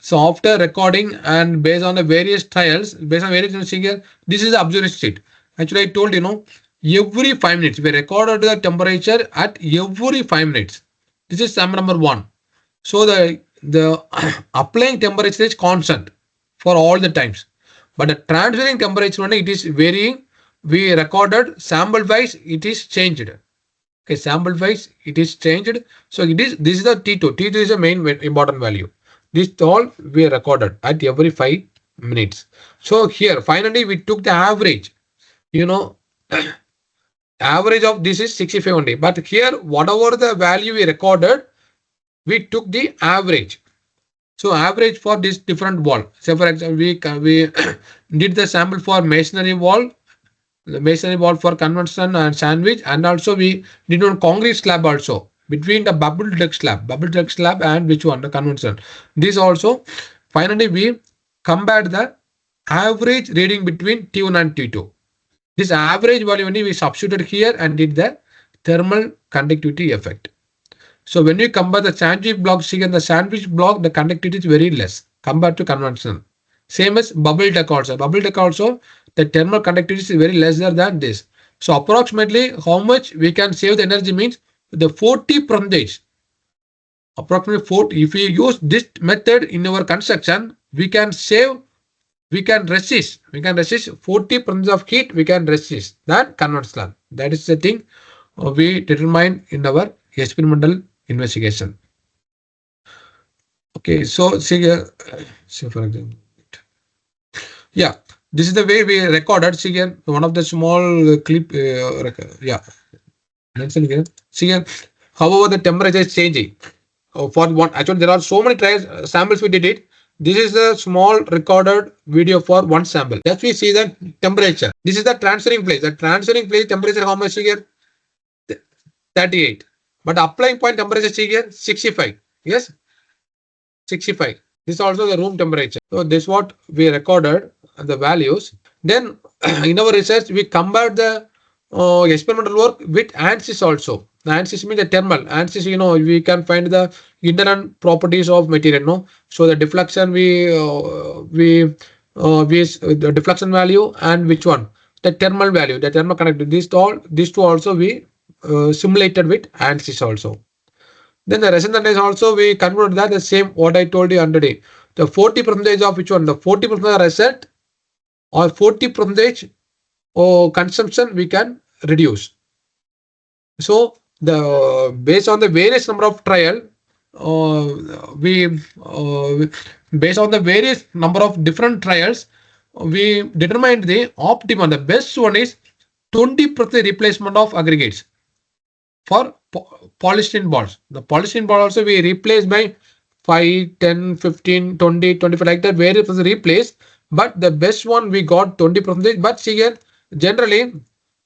So after recording and based on the various trials, based on various here, this is the observation sheet. Actually, I told every 5 minutes we recorded the temperature at every 5 minutes. This is sum number 1. So the applying temperature is constant for all the times, but the transferring temperature only it is varying. We recorded sample wise it is changed. Okay, sample wise it is changed. So this is the T2. T2 is the main important value. This all we recorded at every 5 minutes. So here finally we took the average. Average of this is 65 only. But here whatever the value we recorded, we took the average. So average for this different wall. Say for example, we did the sample for masonry wall, the masonry wall for convention and sandwich, and also we did on concrete slab also between the bubble deck slab and which one, the convention. This also finally we compared the average reading between T1 and T2. This average value only we substituted here and did the thermal conductivity effect. So when you compare the sandwich block, see in the sandwich block, the conductivity is very less compared to conventional. Same as bubble deck also. Bubble deck also, the thermal conductivity is very lesser than this. So approximately how much we can save the energy means the 40%. Approximately 40. If we use this method in our construction, we can save, we can resist 40% of heat, we can resist than conventional. That is the thing we determine in our experimental investigation. Okay, so see here, for example, yeah, this is the way we recorded. See here, one of the small clip. Yeah, here. See here, however the temperature is changing. For one, actually there are so many trials samples we did it. This is a small recorded video for one sample. That we see the temperature. This is the transferring place. The transferring place temperature how much here? 38. But applying point temperature here 65. Yes, 65. This is also the room temperature. So this is what we recorded the values. Then in our research we compared the experimental work with ANSYS also. The ANSYS means the thermal. ANSYS, we can find the internal properties of material. No, so the deflection the deflection value and which one, the thermal value, the thermal conductivity. These two also we simulated with ANSYS also. Then the resistance also we converted that the same what I told you already. The 40% of which one, the 40% result or 40% consumption we can reduce. So the based on the various number of trial, based on the various number of different trials, we determined the optimum. The best one is 20% replacement of aggregates for polystyrene balls. The polystyrene ball also we replace by 5, 10, 15, 20, 25 like that. Various replace, but the best one we got 20%. But see here, generally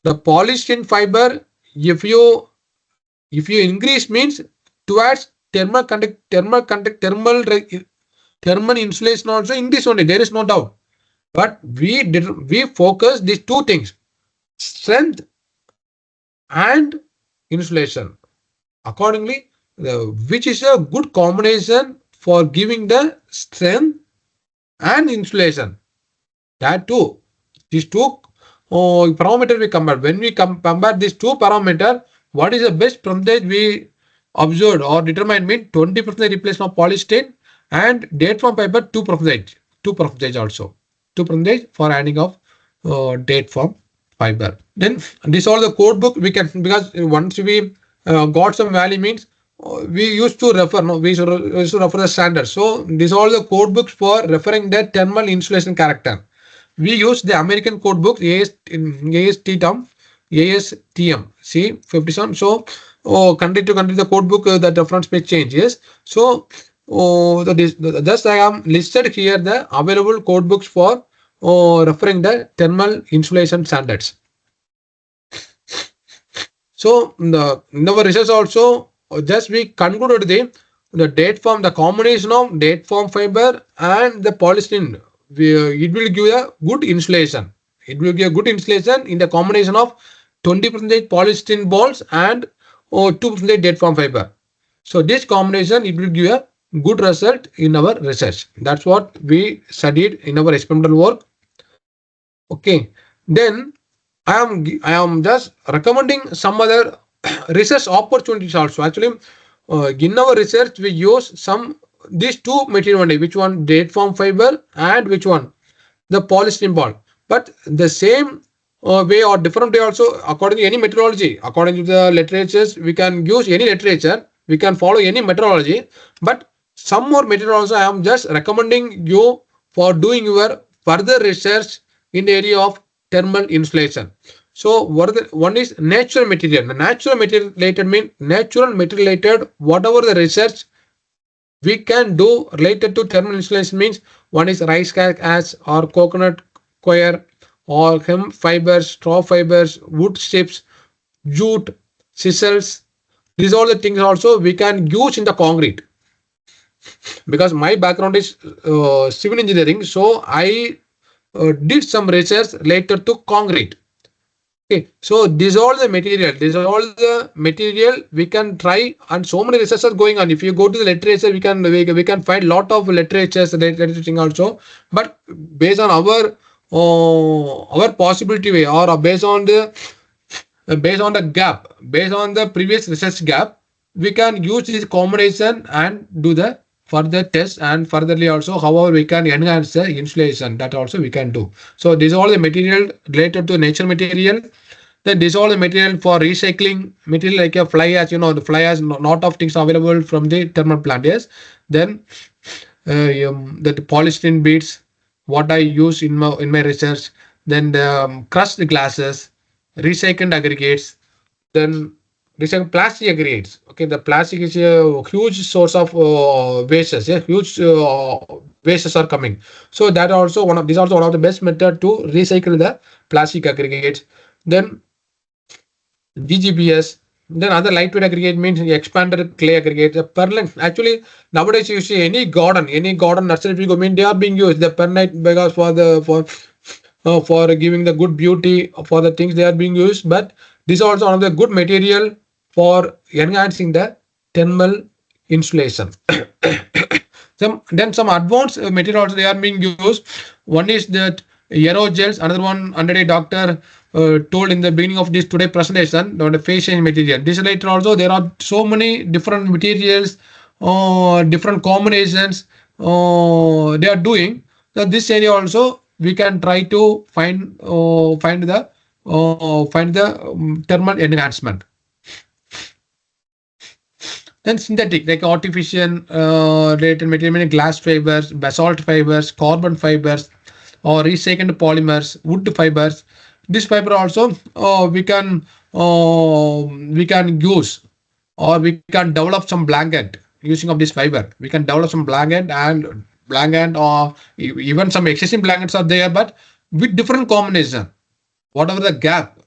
the polystyrene fiber, if you increase means towards thermal insulation also increase only. There is no doubt. But we focus these two things, strength and insulation. Accordingly, which is a good combination for giving the strength and insulation. That too, these two parameters we compare. When we compare these two parameters, what is the best percentage we observed or determined mean 20% replacement of polystyrene and date form fiber 2% also 2% for adding of date form fiber. Then this all the code book we can, because once we got some value means we used to refer, no, used to refer the standard. So these all the code books for referring the thermal insulation character. We use the American code book ASTM, ASTM C57. So country to country the code book that reference may change. Yes. So thus I am listed here the available code books for referring the thermal insulation standards. So in our research also, just we concluded the date form, the combination of date form fiber and the polystyrene, it will give a good insulation. It will give a good insulation in the combination of 20% polystyrene balls and 2% date form fiber. So this combination, it will give a good result in our research. That's what we studied in our experimental work. Okay, then I am just recommending some other research opportunities also. Actually, in our research we use some these two material only. Which one? Date form fiber, and which one? The polystyrene ball. But the same way or different way also, according to any methodology, according to the literatures, we can use any literature, we can follow any methodology. But some more material also I am just recommending you for doing your further research in the area of thermal insulation. So one is natural material. The natural material related means natural material related whatever the research we can do related to thermal insulation means one is rice ash or coconut coir or hemp fibers, straw fibers, wood chips, jute, sisals. These are the things also we can use in the concrete. Because my background is civil engineering, so I did some research related to concrete. Okay, so these are all the material. These are all the material we can try, and so many researches going on. If you go to the literature, we can find lot of literatures related to thing also. But based on our possibility way, or based on the gap, based on the previous research gap, we can use this combination and do the further test, and furtherly also however we can enhance the insulation, that also we can do. So these are all the material related to natural material. Then these are all the material for recycling material, like a fly ash. The fly ash, lot of things available from the thermal plant. Yes. Then the polystyrene beads, what I use in my research. Then the crushed glasses, recycled aggregates, then recycled plastic aggregates. Okay, the plastic is a huge source of wastes. Yeah, huge wastes are coming. So that also one of these also one of the best method to recycle the plastic aggregates. Then GGBS. Then other lightweight aggregate means expanded clay aggregate. The perlite. Actually, nowadays you see any garden nursery, if you go, I mean, they are being used the perlite because for giving the good beauty for the things they are being used. But this is also one of the good material for enhancing the thermal insulation. Some advanced materials they are being used. One is that aerogels. Another one under a doctor told in the beginning of this today presentation, the phase change material. This later also there are so many different materials, different combinations they are doing. So this area also we can try to find the thermal enhancement. Then synthetic, like artificial related material, meaning glass fibers, basalt fibers, carbon fibers, or recycled polymers, wood fibers. This fiber also we can use, or we can develop some blanket using of this fiber. We can develop some blanket, or even some existing blankets are there, but with different combination. Whatever the gap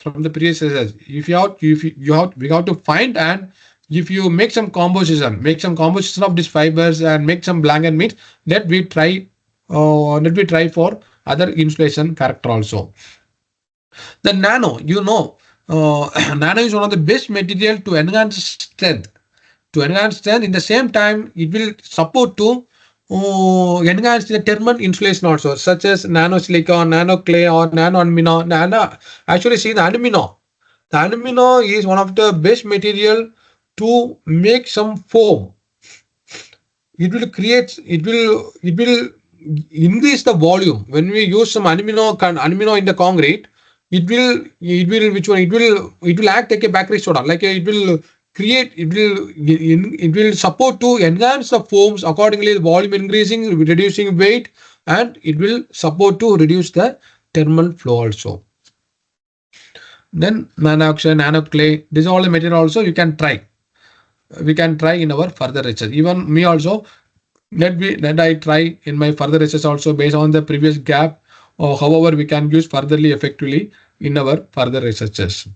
from the previous research, we have to find, and if you make some composition of these fibers and make some blanket means let we try for other insulation character also. The nano, nano is one of the best material to enhance strength. In the same time, it will support to enhance the thermal insulation also, such as nano silicon, nano clay, or nano alumina. Actually, see the alumina. The alumina is one of the best material to make some foam. It will increase the volume when we use some alumina in the concrete. it will act like a bakery soda, like it will create, it will support to enhance the foams accordingly, the volume increasing, reducing weight, and it will support to reduce the thermal flow also. Then nanoxide, nanoclay, this all the material also you can try. We can try in our further research. Even me also, let I try in my further research also based on the previous gap, or however we can use furtherly effectively in our further researches.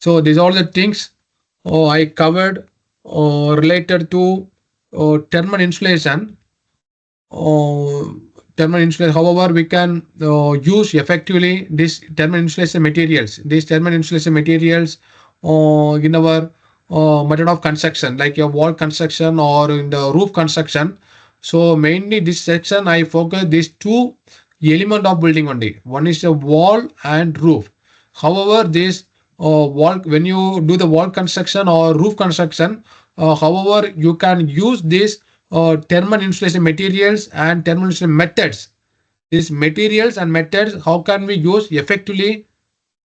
So these are the things I covered related to thermal insulation. uh, Thermal insulation, however, we can use effectively these thermal insulation materials. These thermal insulation materials in our method of construction, like your wall construction or in the roof construction. So mainly this section, I focus these two element of building only. One is the wall and roof. However, this wall, when you do the wall construction or roof construction, however, you can use this thermal insulation materials and thermal insulation methods. These materials and methods, how can we use effectively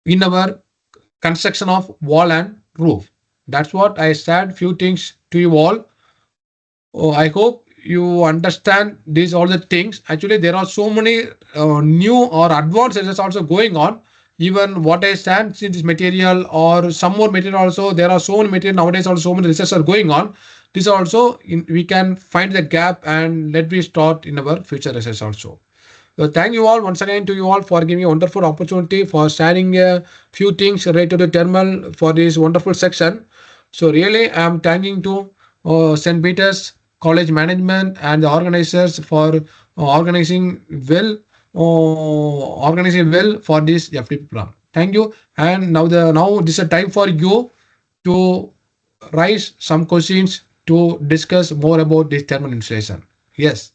in our construction of wall and roof? That's what I said. Few things to you all. I hope you understand these all the things. Actually, there are so many new or advanced research also going on. Even what I stand see this material or some more material also. There are so many material nowadays. Also, so many research are going on. This also we can find the gap and let me start in our future research also. So thank you all once again to you all for giving a wonderful opportunity for sharing a few things related to thermal for this wonderful section. So really, I am thanking to St. Peter's College management and the organizers for organizing well for this FTP program. Thank you. And now this is a time for you to raise some questions to discuss more about this thermal insulation. Yes.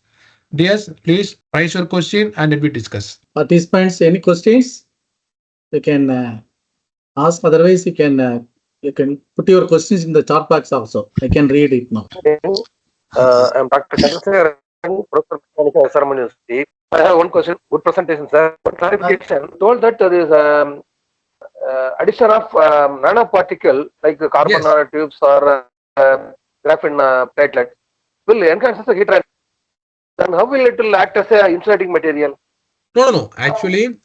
Yes, please raise your question and let me discuss. Participants, any questions? You can ask. Otherwise, you can put your questions in the chat box also. I can read it now. I'm Dr. Chandrasekhar, Professor Mechanical Ceremony University. I have one question. Good presentation, sir. One clarification. Told that there is addition of nanoparticle like carbon Yes. nanotubes or graphene platelets will enhance the heat transfer. Then how will it will act as a insulating material? No. Actually,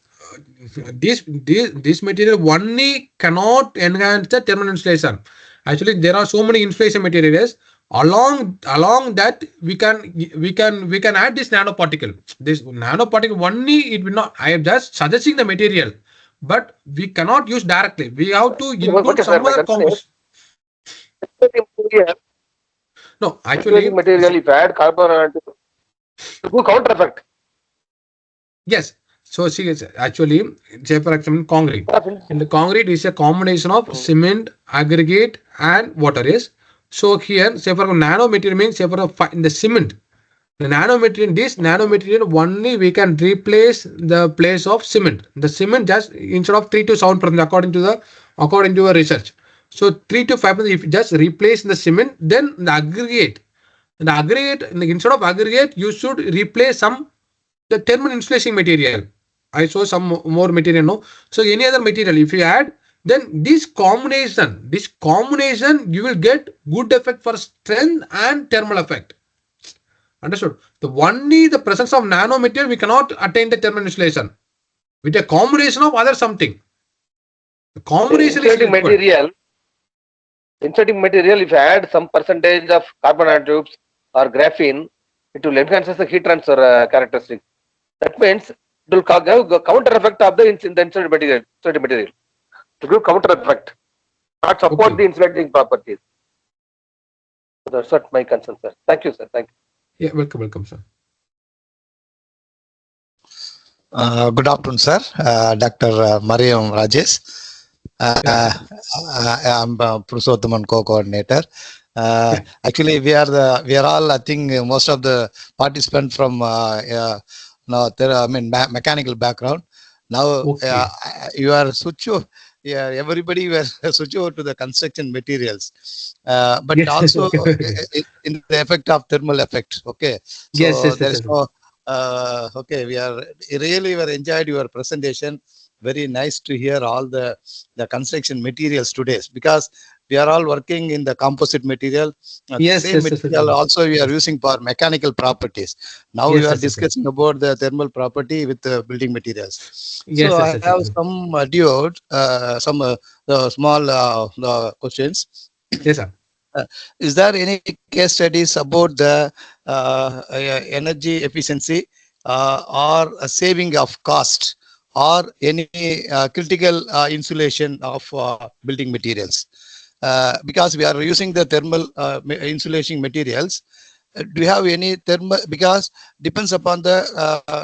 this material only cannot enhance the thermal insulation. Actually, there are so many insulation materials. Along that we can add this nanoparticle. This nanoparticle only it will not. I am just suggesting the material, but we cannot use directly. We have to include Okay, sir, some my other concern is compost. material, No, insulating actually, material if add carbon nanotubes, it will counter effect. yes. So see, it's actually, say for example, concrete. In the concrete is a combination of cement, aggregate, and water. Yes. So here, say for nanomaterial means say for in the cement. The nanomaterial, this nanomaterial only we can replace the place of cement. The cement just instead of 3 to 7% according to a research. So 3 to 5%, if you just replace the cement, then the aggregate instead of aggregate, you should replace some the thermal insulation material. I saw some more material. No, so any other material if you add, then this combination you will get good effect for strength and thermal effect. Understood? The presence of nanomaterial we cannot attain the thermal insulation with a combination of other something. The combination is required. Insulating material, if you add some percentage of carbon nanotubes or graphene, it will enhance the heat transfer characteristic. That means it will have counter effect of the insulating material. To give counter effect, not support the insulating properties. That's what my concern, sir. Thank you, sir. Thank you. Yeah, welcome, sir. Good afternoon, sir. Dr. Mariam Rajesh. I'm Purushothaman co-coordinator. Actually, we are all. I think most of the participants from mechanical background. Now you are switch over. Yeah, everybody were switch over to the construction materials, but also in the effect of thermal effect. Okay, so there is no Okay, we are really were enjoyed your presentation. Very nice to hear all the construction materials today, because we are all working in the composite material. Yes, Same yes, yes, yes, material yes, also we are using for mechanical properties. Now we yes, are yes, yes, yes, discussing about the thermal property with the building materials. So yes, I yes, yes, have yes, some small questions. yes, sir. Uh, is there any case studies about the energy efficiency or a saving of cost or any critical insulation of building materials? Because we are using the thermal insulation materials. Do you have any thermal? Because depends upon the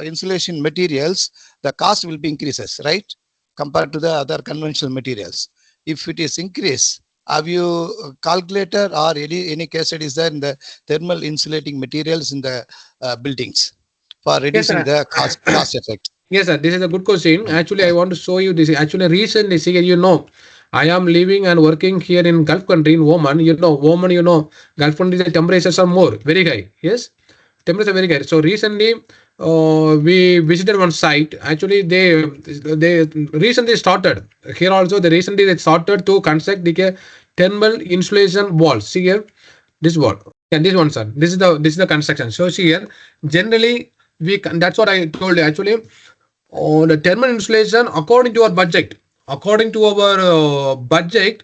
insulation materials, the cost will be increases, right? Compared to the other conventional materials. If it is increase, have you calculated or any case studies there in the thermal insulating materials in the buildings for Yes, reducing sir. the cost effect? Yes, sir. This is a good question. Actually, I want to show you this. Actually, recently, see, I am living and working here in Gulf country in Oman. Oman, Gulf country, the temperatures are more, very high. Yes, temperatures are very high. So recently, we visited one site. Actually, they recently started here also. They started to construct the thermal insulation walls. See here, this wall. Yeah, this one, sir. This is the construction. So see here, generally that's what I told you. Actually, the thermal insulation according to our budget, according to our budget,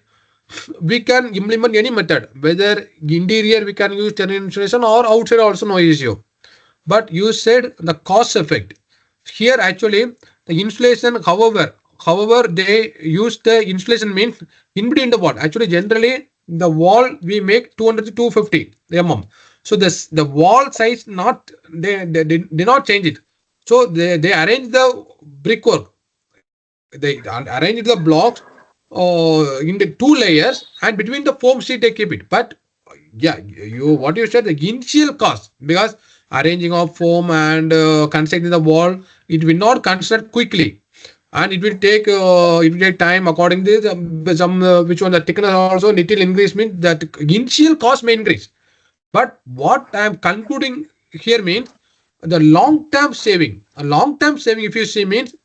we can implement any method. Whether interior we can use thermal insulation or outside also no issue. But you said the cost effect. Here actually the insulation, however they use the insulation means in between the wall. Actually, generally the wall we make 200 to 250 mm. So this the wall size not they did not change it. So they arrange the brickwork, they arrange the blocks in the two layers, and between the foam sheet they keep it. But yeah, you what you said, the initial cost, because arranging of foam and constructing the wall, it will not construct quickly, and it will take time. According to some which one the thickness also little increase means that initial cost may increase. But what I am concluding here means the long term saving. A long term saving, if you see, means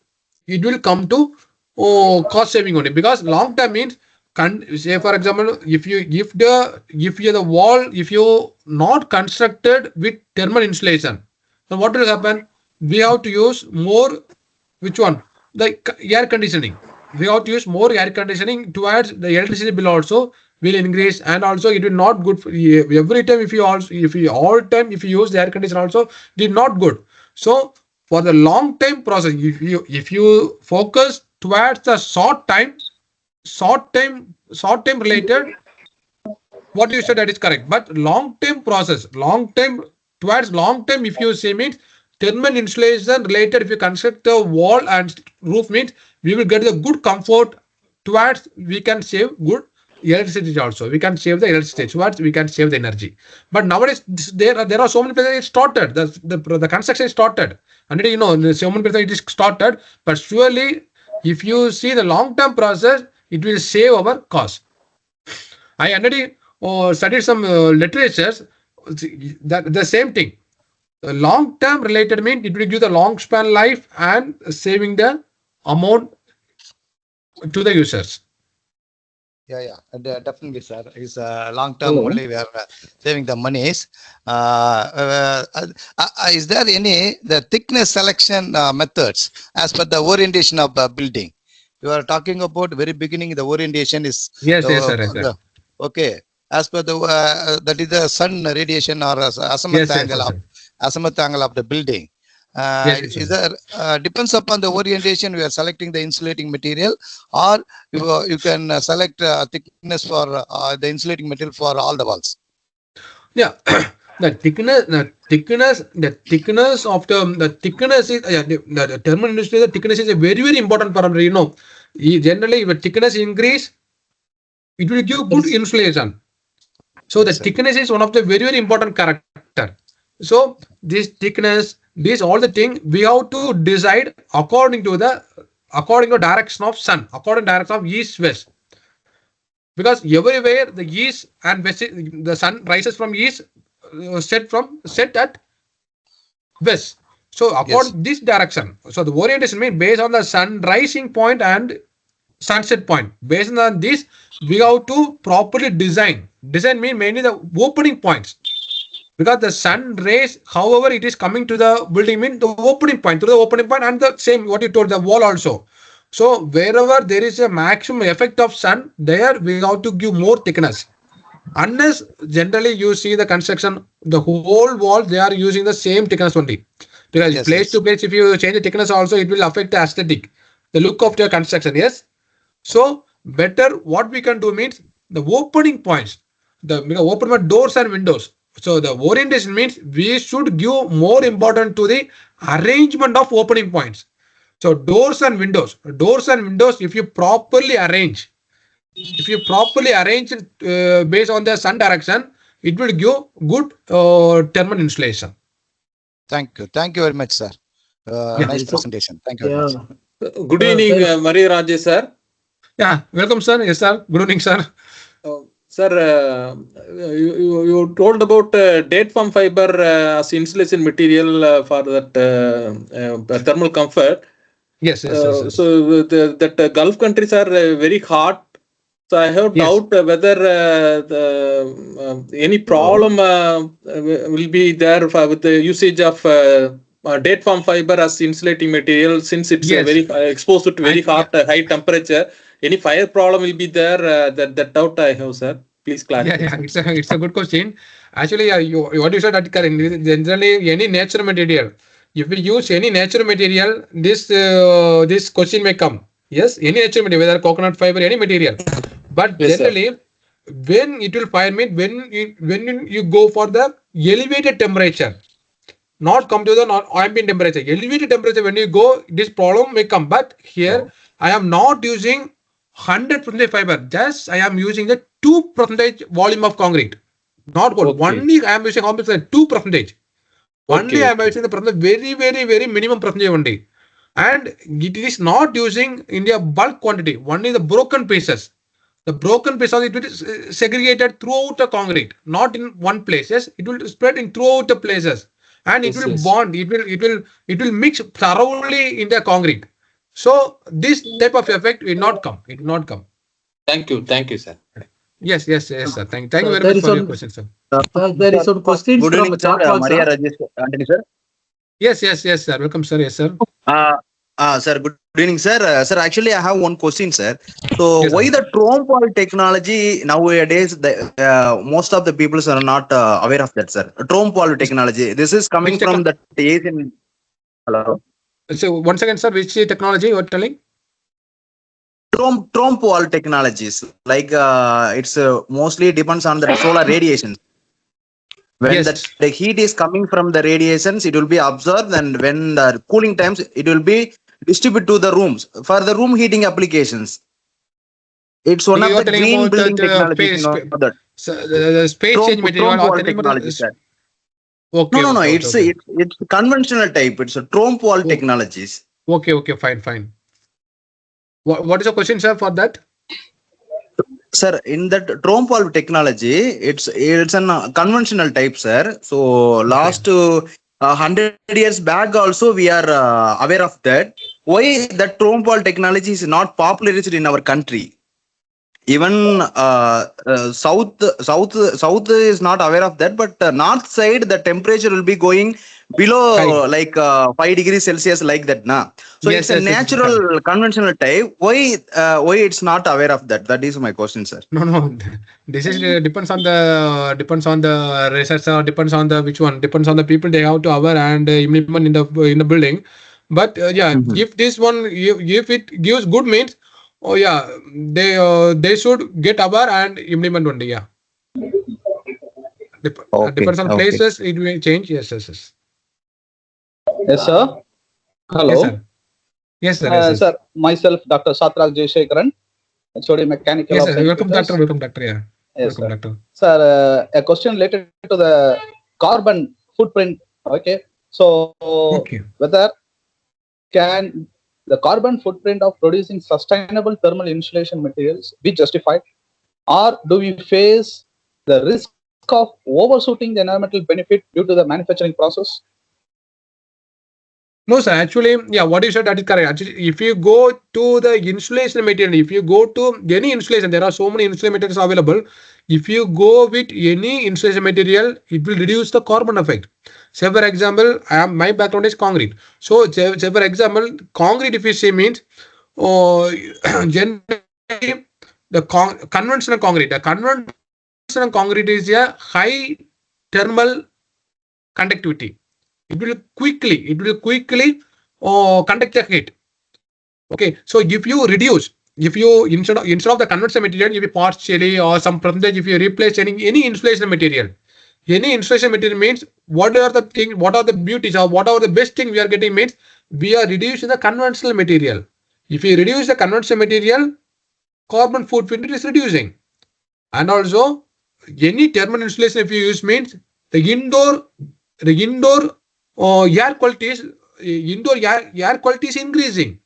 it will come to cost saving only, because long term means say for example, if you the wall, if you not constructed with thermal insulation, then what will happen? We have to use more, which one, the air conditioning. We have to use more air conditioning towards the electricity bill also will increase, and also it will not good for every time. If you use the air conditioner also, it is not good. So for the long time process, if you focus towards the short time related, what you said, that is correct. But long term process, long term, towards long term, if you say means thermal insulation related, if you construct the wall and roof means we will get the good comfort. Towards we can save good electricity also, we can save the electricity, towards we can save the energy. But nowadays there are so many places it started, the construction is started, and so many places it is started. But surely if you see the long term process, it will save our cost. I already studied some literatures that the same thing. The long term related means it will give the long span life and saving the amount to the users. Yeah, and, definitely, sir. It's long term Hello. only we are saving the monies. Is there any the thickness selection methods as per the orientation of the building? You are talking about very beginning. The orientation is Yes, yes, sir. Yes, sir. okay. As per the that is the sun radiation or Yes, yes, yes, sir. azimuth angle of the building. Yes, yes, Is sir. there depends upon the orientation we are selecting the insulating material, or you can select thickness for the insulating material for all the walls. Yeah, the thickness of the thickness is the thermal industry. The thickness is a very very important parameter. Generally, if the thickness increase, it will give good Yes. insulation. So the Yes, sir. thickness is one of the very very important character. So this thickness, these all the thing we have to decide according to direction of sun, according to direction of east west, because everywhere the east and west, the sun rises from east, set at west. So upon this direction, so the orientation means based on the sun rising point and sunset point. Based on this, we have to properly design. Design means mainly the opening points. Because the sun rays, however, it is coming to the building mean the opening point, through the opening point, and the same what you told the wall also. So wherever there is a maximum effect of sun, there we have to give more thickness. Unless generally you see the construction, the whole wall they are using the same thickness only. Because Yes, place yes. to place, if you change the thickness also, it will affect the aesthetic, the look of your construction. Yes. So better what we can do means the opening points, the open my doors and windows. So the orientation means we should give more important to the arrangement of opening points. So doors and windows, if you properly arrange it based on the sun direction, it will give good thermal insulation. Thank you. Thank you very much, sir. Yeah. Nice So, presentation. Thank you very much. Good evening, there is- Maria Rajesh sir. Yeah, welcome, sir. Yes, sir. Good evening, sir. Sir, you told about date palm fiber as insulation material for that thermal comfort. Yes, yes, yes, yes. So that Gulf countries are very hot. So I have Yes. doubt whether any problem will be there with the usage of date palm fiber as insulating material, since it's Yes. very exposed to very hot, Yeah. high temperature. Any fire problem will be there? That doubt I have, sir. Please clarify. Yeah, it's a good question. Actually, what you said that correct. Generally, any natural material, if we use any natural material, this question may come. Yes, any natural material, whether coconut fiber, any material. But Yes, sir. generally, when it will fire mean when you go for the elevated temperature, not come to the ambient temperature. Elevated temperature, when you go, this problem may come. But here, I am not using 100% fiber. Just I am using the 2% volume of concrete. Not gold. Okay. Only I am using how much? 2%. Only I am Okay. using the percentage, very, very, very minimum percentage only. And it is not using in the bulk quantity. Only the broken pieces. The broken pieces, it will be segregated throughout the concrete, not in one place. Yes, it will spread in throughout the places, and it Yes, will yes. bond. It will mix thoroughly in the concrete. So this type of effect will not come. It will not come. Thank you, sir. Yes, sir. Thank you very there much is for your one- question, sir. there is some questions Good from evening, chat sir. box. Maria Sir. Rajesh, Anthony, sir. Yes, sir. Welcome, sir. Yes, sir. Sir, good evening, sir. Sir, actually, I have one question, sir. So, Yes, why sir. the drone wall technology nowadays? Most of the people are not aware of that, sir. Drone wall technology. This is coming Which from the Asian. Hello. So once again, sir, which technology you are telling? Trompe wall technologies, like it's mostly depends on the solar radiation. When Yes. the heat is coming from the radiations, it will be absorbed, and when the cooling times, it will be distributed to the rooms for the room heating applications. It's one You of are the telling green about building the technologies, you space, know that. so the space change material. Trompe Or wall telling about technology, the, sir. okay, No. okay, okay. It's conventional type. It's a trompe wall Oh. technologies. Okay, fine. What is the question, sir, for that? Sir, in that trompe wall technology, it's an conventional type, sir. So last 100 years back, also we are aware of that. Why that trompe wall technology is not popularized in our country? Even south is not aware of that, but north side the temperature will be going below High. like 5 degrees Celsius, like that, na. So Yes, it's a yes, yes. natural conventional type. Why it's not aware of that? That is my question, sir. No. This is depends on the research, or depends on the which one. Depends on the people they have to aware and implement in the building. But yeah, Mhm. if this one, if it gives good means, oh yeah, they should get aware and implement only. Yeah. Okay, Depends on okay. places, it may change. Yes. Yes, sir. Hello. Yes, sir. Yes. Sir, myself, Dr. Satraj Jayashekaran, HOD Mechanical Yes, of sir. St. Welcome, Peters. doctor. Welcome, doctor. Yeah. Yes, Welcome, sir. doctor. Sir, a question related to the carbon footprint. Okay. So, Okay. whether can the carbon footprint of producing sustainable thermal insulation materials be justified, or do we face the risk of overshooting the environmental benefit due to the manufacturing process? No, sir. Actually, yeah, what you said, that is correct. Actually, if you go to the insulation material, if you go to any insulation, there are so many insulation materials available. If you go with any insulation material, it will reduce the carbon effect. Say for example, my background is concrete. So say for example, concrete, if you say, means generally the conventional concrete is a high thermal conductivity. It will quickly conduct the heat. Okay, so if you instead of the conventional material, if you partially or some percentage, if you replace any insulation material, means what are the beauties or what are the best thing we are getting, means we are reducing the conventional material. If you reduce the conventional material, carbon footprint is reducing. And also, any thermal insulation if you use, means the indoor air quality is air quality is increasing.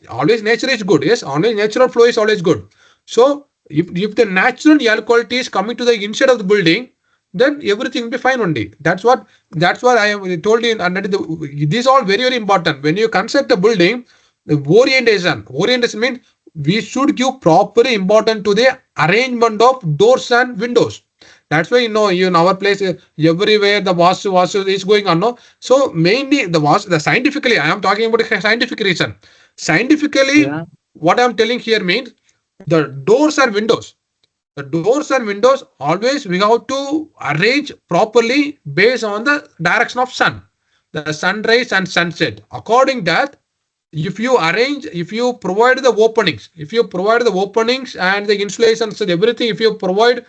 Always nature is good. Yes, always natural flow is always good. So if the natural air quality is coming to the inside of the building, then everything will be fine only. That's what I have told you. And this is all very, very important. When you construct a building, the orientation means we should give proper importance to the arrangement of doors and windows. That's why in our place, everywhere the vastu is going on. No, so mainly the scientifically, I am talking about a scientific reason. Scientifically, Yeah. what I am telling here means the doors and windows. The doors and windows always we have to arrange properly based on the direction of sun, the sunrise and sunset. According that, if you provide the openings and the insulations and everything, if you provide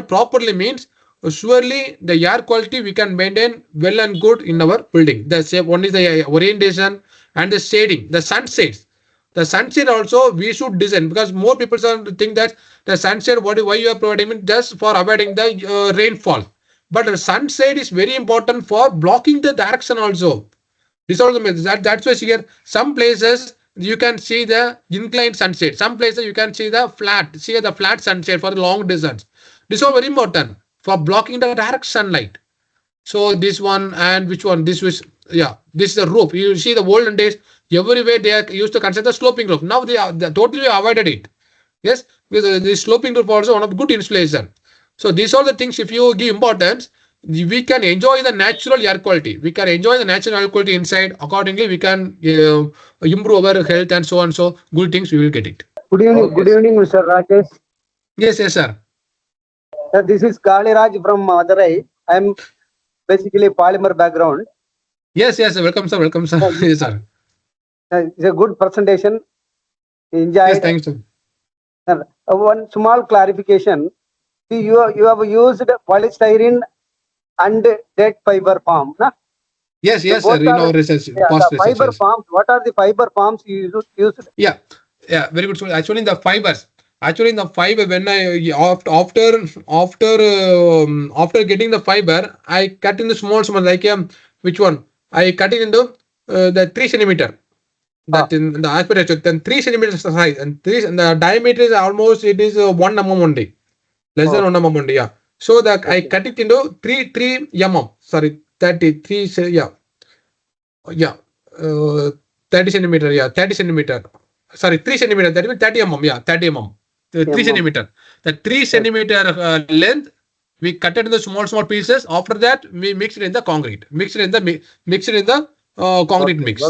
properly, means surely the air quality we can maintain well and good in our building. One is the orientation and the shading, the sunshades. The sunshade also we should design, because more people think that the sunshade, why you are providing it, just for avoiding the rainfall. But the sunshade is very important for blocking the direction also. This also means that's why here some places you can see the inclined sunshade. Some places you can see the flat sunshade for the long distance. This is all very important for blocking the direct sunlight. So this one, and which one? This is the roof. You see the olden days, everywhere they used to consider the sloping roof. Now they totally avoided it. Yes, because the sloping roof also one of the good insulation. So these are the things, if you give importance, we can enjoy the natural air quality. We can enjoy the natural air quality inside. Accordingly, we can improve our health and so on. So good things we will get it. Good evening, Okay. good evening, Mr. Rakesh. Yes, sir. Sir, this is Kaliraj from Madurai. I am basically polymer background. Yes, sir. Welcome, sir. Welcome, sir. Yes, sir. It's a good presentation. Yes, Enjoyed. thanks, sir. Sir, one small clarification. See, you have used polystyrene and dead fiber form. Na? Yes, So sir. both In are, our research, yeah, past the research. fiber Yes. forms. What are the fiber forms you used? Yeah, very good. So actually, in the fibers, when after getting the fiber, I cut in the small, like which one? I cut it into the 3 centimeter. That in the aspect ratio, then 3 centimeters size, and the diameter is almost, it is 1 mm only, less than 1 mm only. Yeah. So that I cut it into 3 mm. Sorry, 33. Yeah. 30 centimeter. Yeah, 30 centimeter. Sorry, 3 centimeter. That means 30 mm. Yeah, 30 mm. 3 centimeter. The 3 centimeter length, we cut it into small pieces. After that, we mix it in the concrete. Mix it in the concrete mix.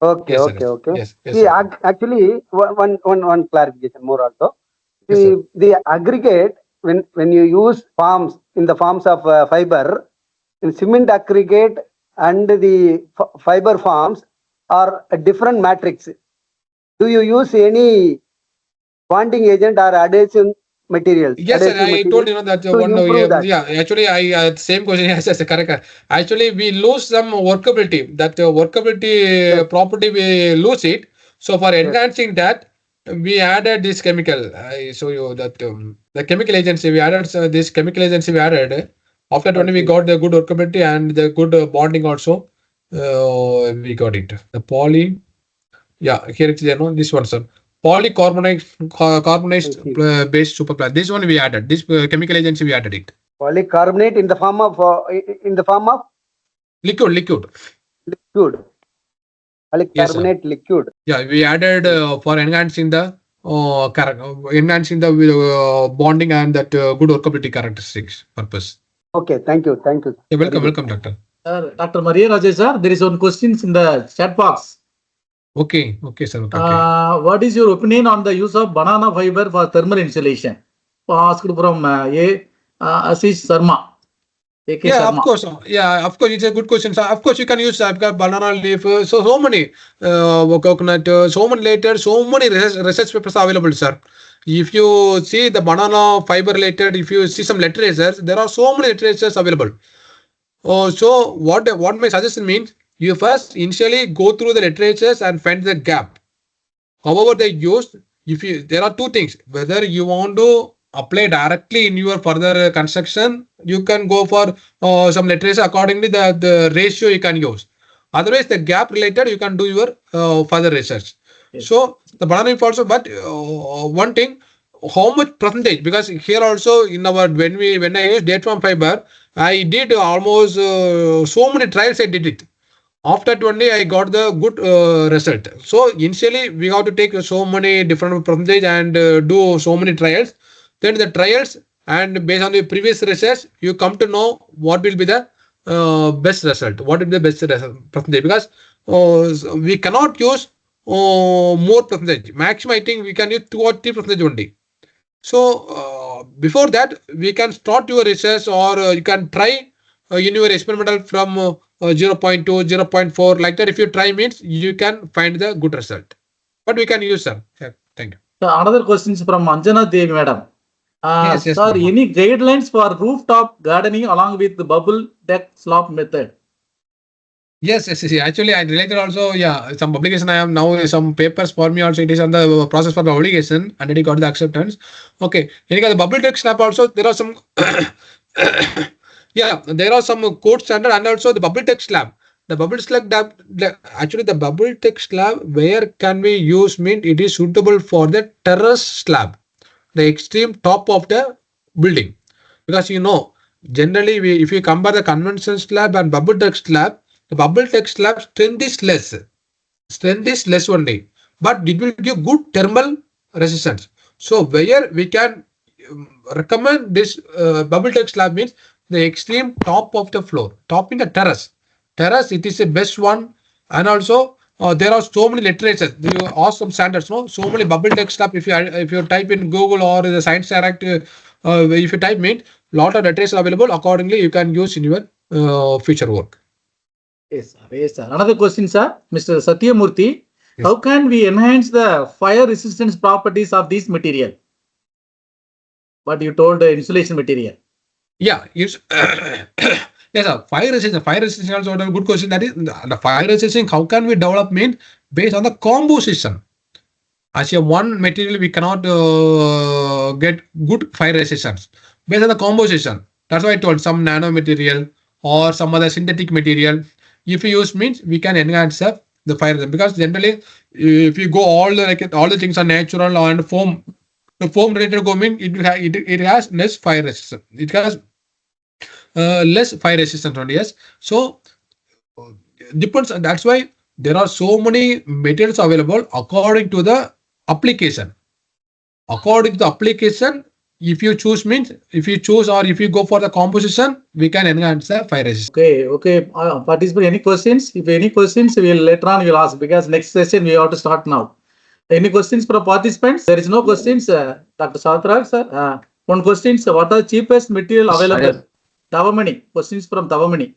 Okay, Yes, okay, sir. okay. Yes, See, sir. actually, one clarification more also. Yes, sir. The aggregate, when you use forms in the forms of fiber, in cement aggregate and the fiber forms are a different matrix. Do you use any bonding agent or adhesive materials? Yes, sir. I told that to one. improve that. Yeah, actually, I same question. Yes, correct. Actually, we lose some workability. That workability property we lose it. So for enhancing that, we added this chemical. I show you that the chemical agency we added. This chemical agency we added. After 20, we got the good workability and the good bonding also. We got it. The poly. Yeah, here it's there. No, this one, sir. Polycarbonate based superplastic. This one we added. This chemical agency we added it. Polycarbonate in the form of Liquid. liquid, Yes, sir. carbonate liquid. Yeah, we added for enhancing the bonding and that good workability characteristics purpose. Okay, thank you. Yeah, Very welcome, good. welcome, doctor. Dr. Maria Rajesh, sir, there is one question in the chat box. Okay, sir. Okay. What is your opinion on the use of banana fiber for thermal insulation? Asked from Ashish Sharma. AK Yeah, Sharma. of course. Yeah, of course. It's a good question. So, of course, you can use banana leaf. So many coconut. So many later. So many research papers are available, sir. If you see the banana fiber related, if you see some literatures, there are so many literatures available. So what my suggestion means, you first initially go through the literatures and find the gap. However, they use, if you, there are two things, whether you want to apply directly in your further construction, you can go for some literature accordingly, the ratio you can use. Otherwise, the gap related, you can do your further research. Yes. So the banana leaf also, but one thing, how much percentage? Because here also in our when I use date form fiber, I did almost so many trials. I did it. After 20, I got the good result. So initially, we have to take so many different percentage and do so many trials. Then the trials and based on the previous research, you come to know what will be the best result. What will be the best percentage? Because we cannot use more percentage. Maximum, I think we can use 2 or 3% only. So before that, we can start your research or you can try in your experimental from 0.2, 0.4 like that. If you try means you can find the good result. But we can use, sir. Yeah, thank you. So another question is from Anjana Devi, madam. Yes, Sir, ma'am. any guidelines for rooftop gardening along with the bubble deck slab method? Yes. Actually, I related also, some publication I have now, some papers for me also. It is on the process for the obligation and it got the acceptance. Okay. The bubble text lab also, there are some, there are some code standard and also the bubble text lab. The bubble text lab, actually the bubble text lab, where can we use mean it is suitable for the terrace slab, the extreme top of the building. Because generally if you compare the conventional slab and bubble text slab, the bubble text slab strength is less. Strength is less only, but it will give good thermal resistance. So where we can recommend this bubble text slab means the extreme top of the floor, top in the terrace. Terrace, it is the best one, and also there are so many literature. You ask some standards, no? So many bubble text slab. If you type in Google or the Science Direct, if you type means lot of literature available. Accordingly, you can use in your future work. Yes, sir. Another question, sir. Mr. Satyamurthy, Yes. how can we enhance the fire resistance properties of this material? What you told the insulation material. Yeah, yes, sir. Fire resistance. Fire resistance also a good question. That is the fire resistance. How can we develop mean based on the composition? As a one material, we cannot get good fire resistance based on the composition. That's why I told some nano material or some other synthetic material. If you use means we can enhance the fire resistance, because generally if you go all the things are natural and foam. The foam related go mean it has less fire resistance. It has less fire resistance only. Yes. So depends. That's why there are so many materials available according to the application. According to the application, if you choose or if you go for the composition, we can enhance the fire resistance. Okay. Participant, any questions? If any questions, later on we'll ask, because next session we have to start now. Any questions from participants? There is no questions. Dr. Satrag, sir. One question, sir. What are the cheapest material available? Tavamani. Questions from Tavamani.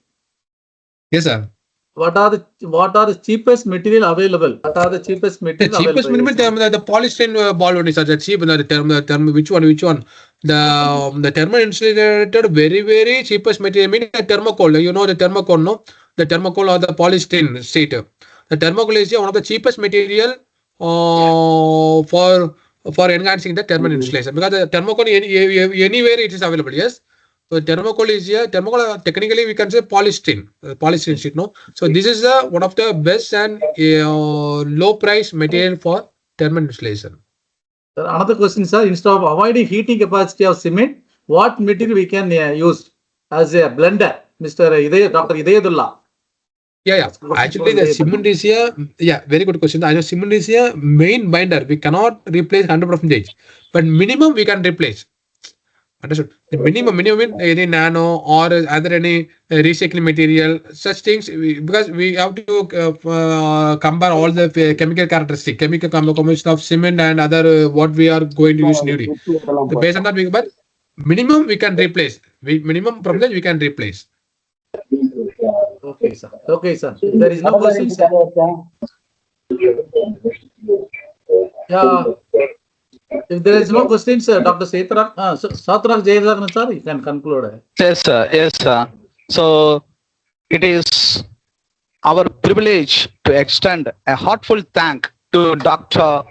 Yes, sir. What are the cheapest material available? What are the cheapest The material cheapest available? minimum the polystyrene ball only, sir. The cheap, the term, which one? The thermal insulated, very cheapest material mean the thermocol. You know the thermocol, no? The thermocol or the polystyrene sheet. The thermocol is one of the cheapest material for enhancing the thermal insulation, because the thermocol anywhere it is available. Yes. So thermocol is here. Thermocol technically we can say polystyrene sheet. No. So this is one of the best and low price material for thermal insulation. Sir, another question, sir. Instead of avoiding heating capacity of cement, what material we can use as a blender? Dr. Idayatullah. Yeah. Actually, the cement is a very good question. Actually, cement is a main binder. We cannot replace 100%, but minimum we can replace. Understood. The minimum in any nano or other any recycling material, such things because we have to compare all the chemical characteristic, chemical combination of cement and other what we are going to use newly. So based on that, but minimum we can replace. Minimum problem we can replace. Okay, sir. Okay, sir. If there is no questions, yeah. If there is no questions, Dr. Satrag Jayadharan, sir, you can conclude. Yes, sir. Yes, sir. So it is our privilege to extend a heartfelt thank to Dr.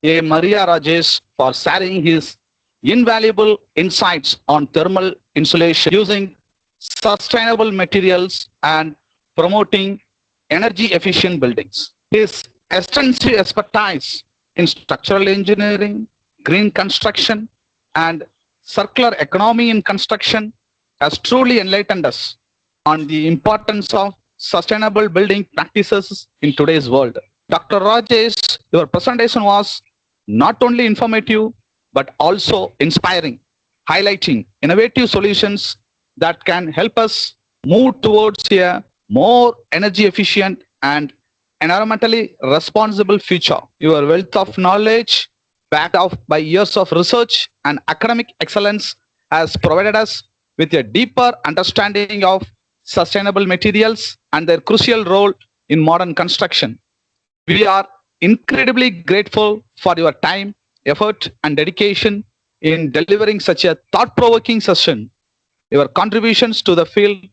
A. Maria Rajesh for sharing his invaluable insights on thermal insulation using sustainable materials and promoting energy efficient buildings. His extensive expertise in structural engineering, green construction, and circular economy in construction has truly enlightened us on the importance of sustainable building practices in today's world. Dr. Rajesh, your presentation was not only informative but also inspiring, highlighting innovative solutions that can help us move towards a more energy efficient and environmentally responsible future. Your wealth of knowledge, backed up by years of research and academic excellence, has provided us with a deeper understanding of sustainable materials and their crucial role in modern construction. We are incredibly grateful for your time, effort, and dedication in delivering such a thought-provoking session. Your contributions to the field,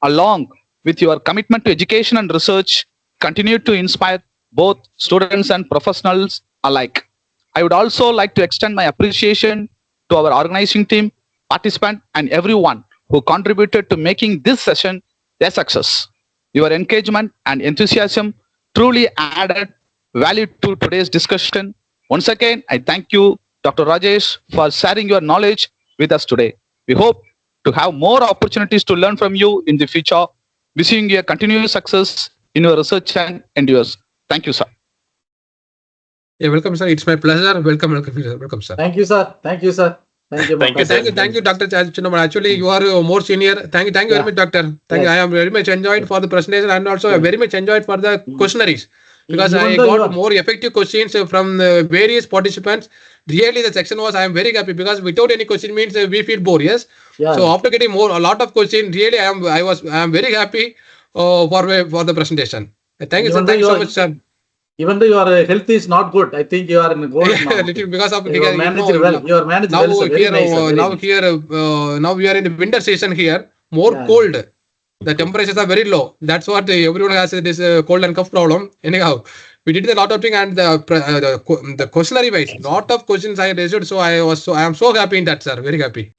along with your commitment to education and research, continue to inspire both students and professionals alike. I would also like to extend my appreciation to our organizing team, participant, and everyone who contributed to making this session a success. Your engagement and enthusiasm truly added value to today's discussion. Once again, I thank you, Dr. Rajesh, for sharing your knowledge with us today. We hope to have more opportunities to learn from you in the future. Wishing you a continuous success in your research and endeavors. Thank you, sir. Yeah, welcome, sir. It's my pleasure. Welcome, sir. Thank you, sir. Thank you, sir. Thank you, Thank you, Dr. Chinnapandian. Actually, you are more senior. Thank you very much, Doctor. Thank you. I am very much enjoyed for the presentation and also very much enjoyed for the questionnaires because I got more effective questions from various participants. Really, the section was I am very happy because without any question means we feel bored. Yes. Yeah. So after getting a lot of questions, really I am very happy for the presentation. Thank you, sir. Thank you so much, sir. Even though your health is not good, I think you are in gold now. Because of you are managed well. You are managed now well. Sir. Very here, nice, sir. Very now nice. here, now we are in the winter season here. More cold. The temperatures are very low. That's what everyone has this cold and cough problem. Anyhow, we did a lot of things and the questionnaire wise, lot of questions I raised. So I am so happy in that, sir. Very happy.